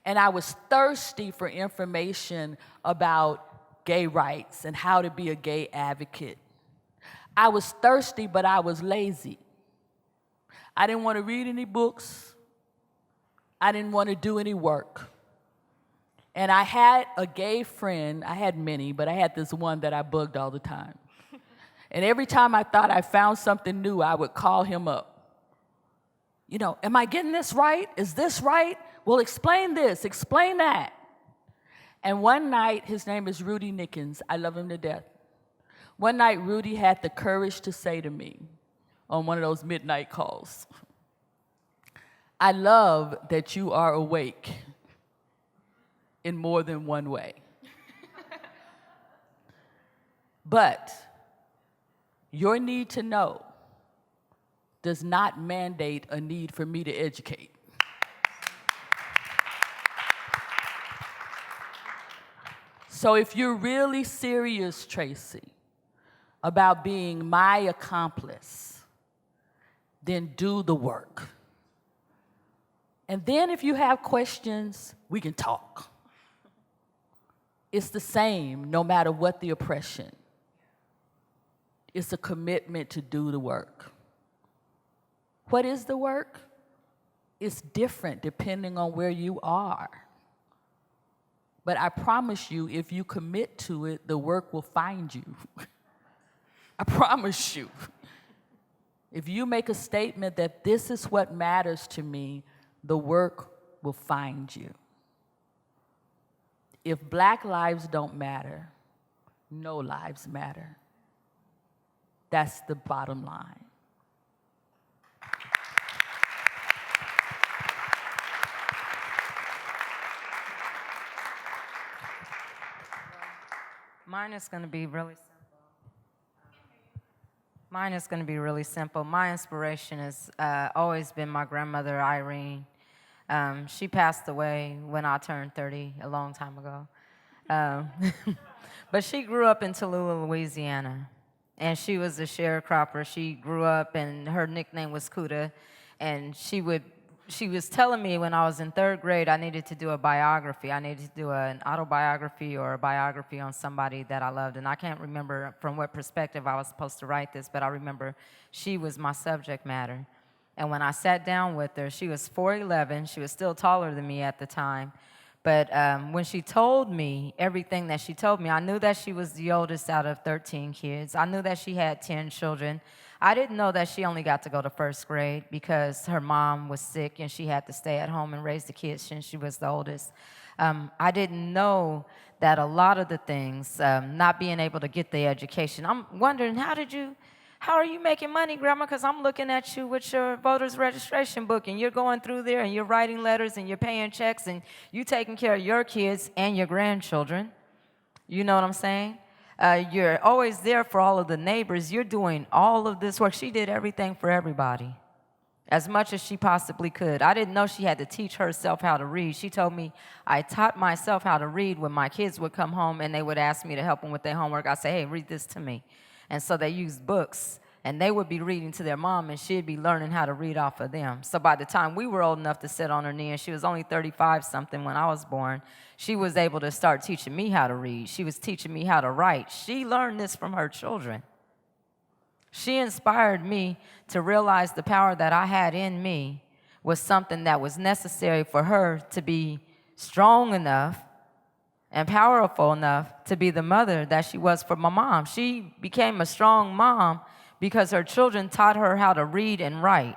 And I was thirsty for information about gay rights and how to be a gay advocate. I was thirsty, but I was lazy. I didn't want to read any books. I didn't want to do any work. And I had a gay friend, I had many, but I had this one that I bugged all the time. And every time I thought I found something new, I would call him up. You know, am I getting this right? Is this right? Well, explain this, explain that. And one night, his name is Rudy Nickens. I love him to death. One night, Rudy had the courage to say to me on one of those midnight calls, I love that you are awake in more than one way. But your need to know does not mandate a need for me to educate. So if you're really serious, Traci, about being my accomplice, then do the work. And then if you have questions, we can talk. It's the same no matter what the oppression. It's a commitment to do the work. What is the work? It's different depending on where you are. But I promise you, if you commit to it, the work will find you. I promise you. If you make a statement that this is what matters to me, the work will find you. If Black lives don't matter, no lives matter. That's the bottom line. Mine is going to be really simple. My inspiration has always been my grandmother, Irene. She passed away when I turned 30 a long time ago. But she grew up in Tallulah, Louisiana, and she was a sharecropper. She grew up, and her nickname was Kuda, and she was telling me when I was in 3rd grade I needed to do a biography. I needed to do an autobiography or a biography on somebody that I loved, and I can't remember from what perspective I was supposed to write this, but I remember she was my subject matter. And when I sat down with her, she was 4'11". She was still taller than me at the time. But when she told me everything that she told me, I knew that she was the oldest out of 13 kids. I knew that she had 10 children. I didn't know that she only got to go to 1st grade because her mom was sick and she had to stay at home and raise the kids since she was the oldest. I didn't know that a lot of the things, not being able to get the education, I'm wondering, how are you making money, Grandma? Because I'm looking at you with your voter's registration book, and you're going through there, and you're writing letters, and you're paying checks, and you're taking care of your kids and your grandchildren. You know what I'm saying? You're always there for all of the neighbors. You're doing all of this work. She did everything for everybody, as much as she possibly could. I didn't know she had to teach herself how to read. She told me I taught myself how to read when my kids would come home, and they would ask me to help them with their homework. I'd say, hey, read this to me. And so they used books and they would be reading to their mom, and she'd be learning how to read off of them. So by the time we were old enough to sit on her knee, and she was only 35-something when I was born, she was able to start teaching me how to read. She was teaching me how to write. She learned this from her children. She inspired me to realize the power that I had in me was something that was necessary for her to be strong enough and powerful enough to be the mother that she was for my mom. She became a strong mom because her children taught her how to read and write.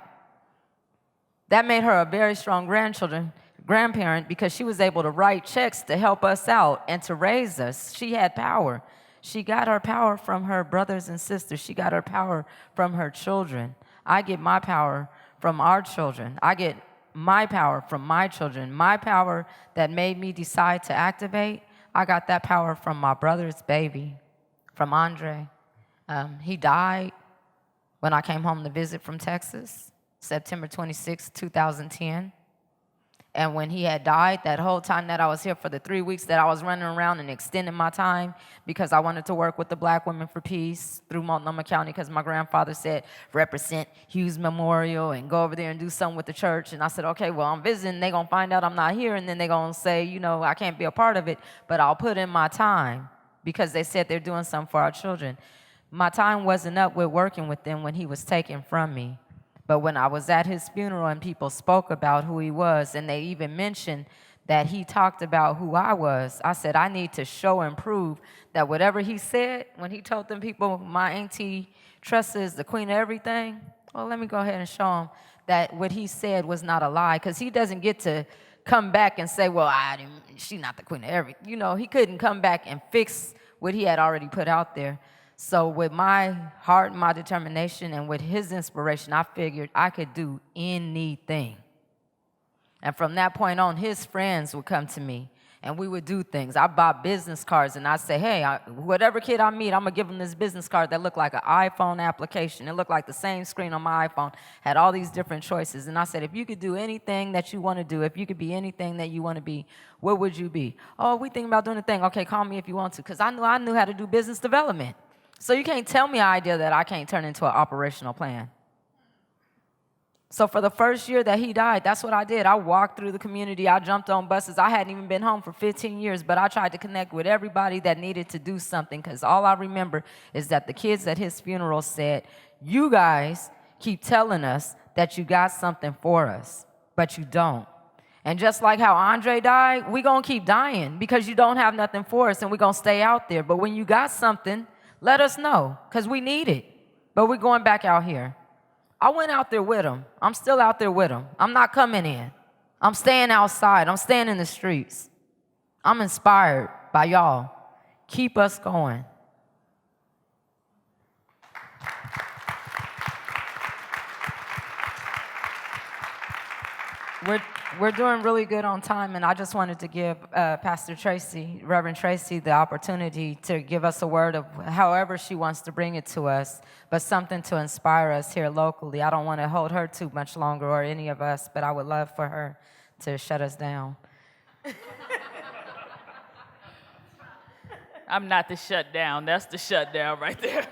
That made her a very strong grandparent because she was able to write checks to help us out and to raise us. She had power. She got her power from her brothers and sisters. She got her power from her children. I get my power from our children. I get my power from my children. My power that made me decide to activate, I got that power from my brother's baby, from Andre. He died when I came home to visit from Texas, September 26, 2010. And when he had died, that whole time that I was here for the 3 weeks that I was running around and extending my time because I wanted to work with the Black Women for Peace through Multnomah County because my grandfather said, represent Hughes Memorial and go over there and do something with the church. And I said, okay, well, I'm visiting. They're going to find out I'm not here, and then they're going to say, you know, I can't be a part of it, but I'll put in my time because they said they're doing something for our children. My time wasn't up with working with them when he was taken from me. But when I was at his funeral and people spoke about who he was, and they even mentioned that he talked about who I was, I said, I need to show and prove that whatever he said when he told them people, my auntie Teressa is the queen of everything, well, let me go ahead and show him that what he said was not a lie, because he doesn't get to come back and say, well, she's not the queen of everything. You know, he couldn't come back and fix what he had already put out there. So with my heart, my determination, and with his inspiration, I figured I could do anything. And from that point on, his friends would come to me, and we would do things. I bought business cards, and I'd say, hey, whatever kid I meet, I'm going to give them this business card that looked like an iPhone application. It looked like the same screen on my iPhone, had all these different choices. And I said, if you could do anything that you want to do, if you could be anything that you want to be, what would you be? Oh, we thinking about doing a thing. Okay, call me if you want to, because I knew how to do business development. So you can't tell me an idea that I can't turn into an operational plan. So for the first year that he died, that's what I did. I walked through the community. I jumped on buses. I hadn't even been home for 15 years, but I tried to connect with everybody that needed to do something, because all I remember is that the kids at his funeral said, you guys keep telling us that you got something for us, but you don't. And just like how Andre died, we're going to keep dying because you don't have nothing for us, and we're going to stay out there. But when you got something, let us know, because we need it. But we're going back out here. I went out there with him. I'm still out there with him. I'm not coming in. I'm staying outside. I'm staying in the streets. I'm inspired by y'all. Keep us going. We're doing really good on time, and I just wanted to give Pastor Traci, Reverend Traci, the opportunity to give us a word of however she wants to bring it to us, but something to inspire us here locally. I don't want to hold her too much longer, or any of us, but I would love for her to shut us down. I'm not the shutdown. That's the shutdown right there.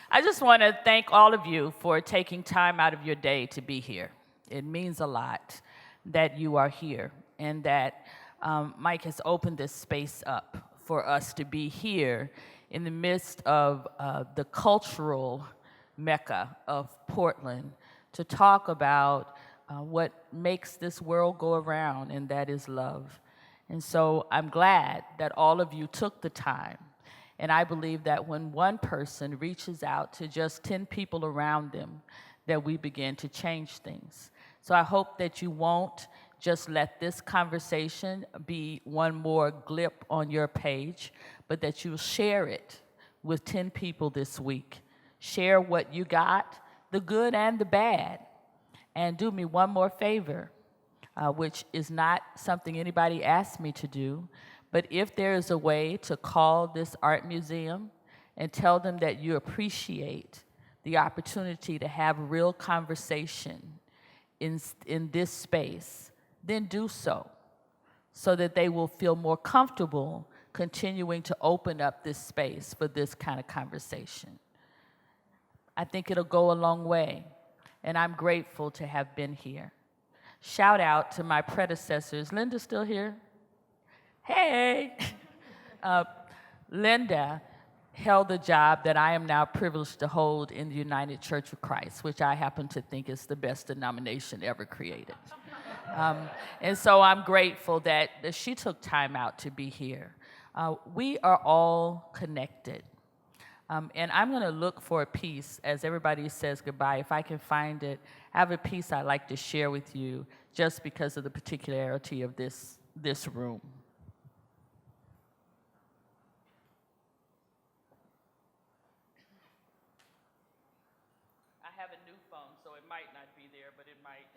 I just want to thank all of you for taking time out of your day to be here. It means a lot that you are here, and that Mike has opened this space up for us to be here in the midst of the cultural mecca of Portland to talk about what makes this world go around, and that is love. And so I'm glad that all of you took the time. And I believe that when one person reaches out to just 10 people around them, that we begin to change things. So I hope that you won't just let this conversation be one more glip on your page, but that you'll share it with 10 people this week. Share what you got, the good and the bad. And do me one more favor, which is not something anybody asked me to do, but if there is a way to call this art museum and tell them that you appreciate the opportunity to have real conversation in this space, then do so that they will feel more comfortable continuing to open up this space for this kind of conversation. I think it'll go a long way, and I'm grateful to have been here. Shout out to my predecessors. Linda's still here? Hey! Linda held the job that I am now privileged to hold in the United Church of Christ, which I happen to think is the best denomination ever created. And so I'm grateful that she took time out to be here. We are all connected. And I'm going to look for a piece as everybody says goodbye. If I can find it, I have a piece I'd like to share with you just because of the particularity of this room. I have a new phone, so it might not be there, but it might.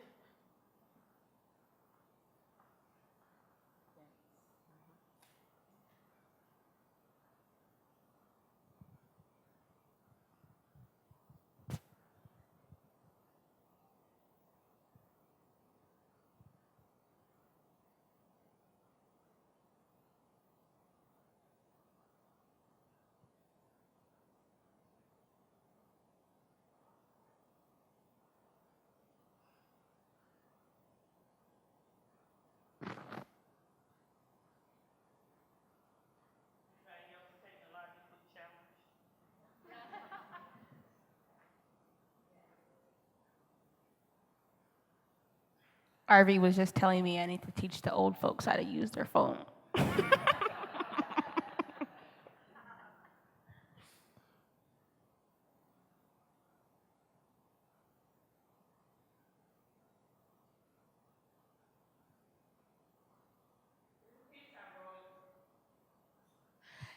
Arvie was just telling me I need to teach the old folks how to use their phone.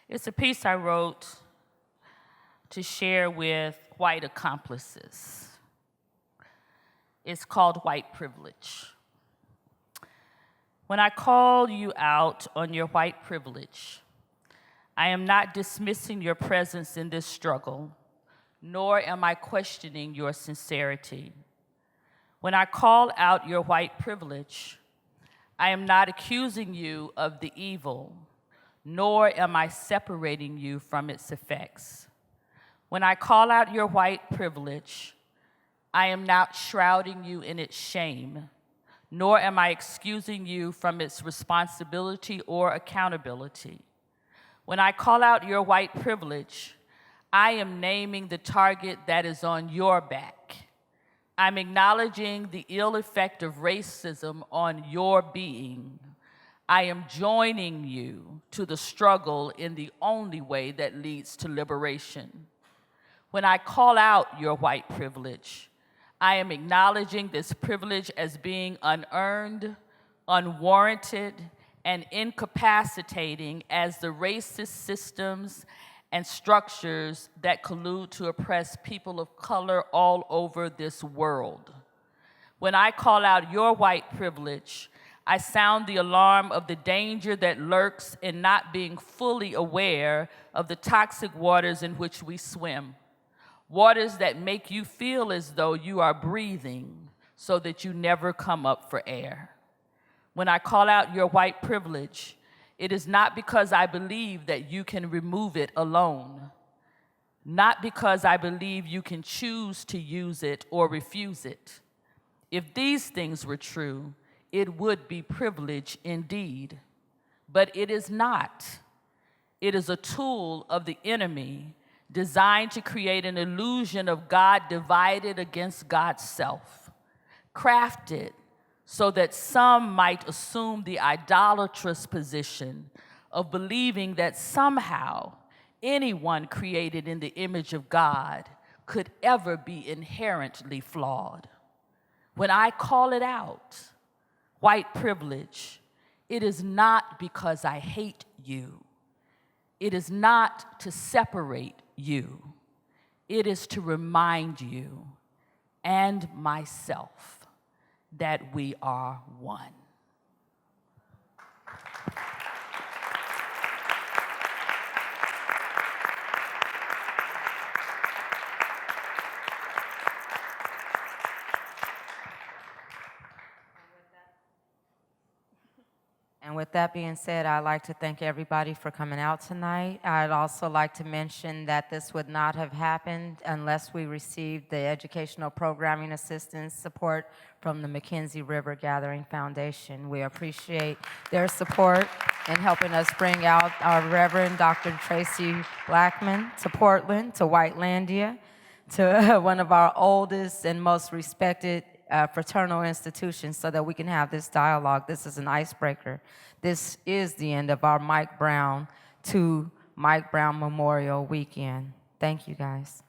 It's a piece I wrote to share with white accomplices. It's called White Privilege. When I call you out on your white privilege, I am not dismissing your presence in this struggle, nor am I questioning your sincerity. When I call out your white privilege, I am not accusing you of the evil, nor am I separating you from its effects. When I call out your white privilege, I am not shrouding you in its shame, nor am I excusing you from its responsibility or accountability. When I call out your white privilege, I am naming the target that is on your back. I'm acknowledging the ill effect of racism on your being. I am joining you to the struggle in the only way that leads to liberation. When I call out your white privilege, I am acknowledging this privilege as being unearned, unwarranted, and incapacitating as the racist systems and structures that collude to oppress people of color all over this world. When I call out your white privilege, I sound the alarm of the danger that lurks in not being fully aware of the toxic waters in which we swim. Waters that make you feel as though you are breathing so that you never come up for air. When I call out your white privilege, it is not because I believe that you can remove it alone, not because I believe you can choose to use it or refuse it. If these things were true, it would be privilege indeed, but it is not. It is a tool of the enemy designed to create an illusion of God divided against God's self, crafted so that some might assume the idolatrous position of believing that somehow anyone created in the image of God could ever be inherently flawed. When I call it out, white privilege, it is not because I hate you. It is not to separate you. It is to remind you and myself that we are one. And with that being said, I'd like to thank everybody for coming out tonight. I'd also like to mention that this would not have happened unless we received the educational programming assistance support from the Mackenzie River Gathering Foundation. We appreciate their support in helping us bring out our Reverend Dr. Traci Blackmon to Portland, to Whitelandia, to one of our oldest and most respected fraternal institutions, so that we can have this dialogue. This is an icebreaker. This is the end of our Mike Brown to Mike Brown Memorial Weekend. Thank you, guys.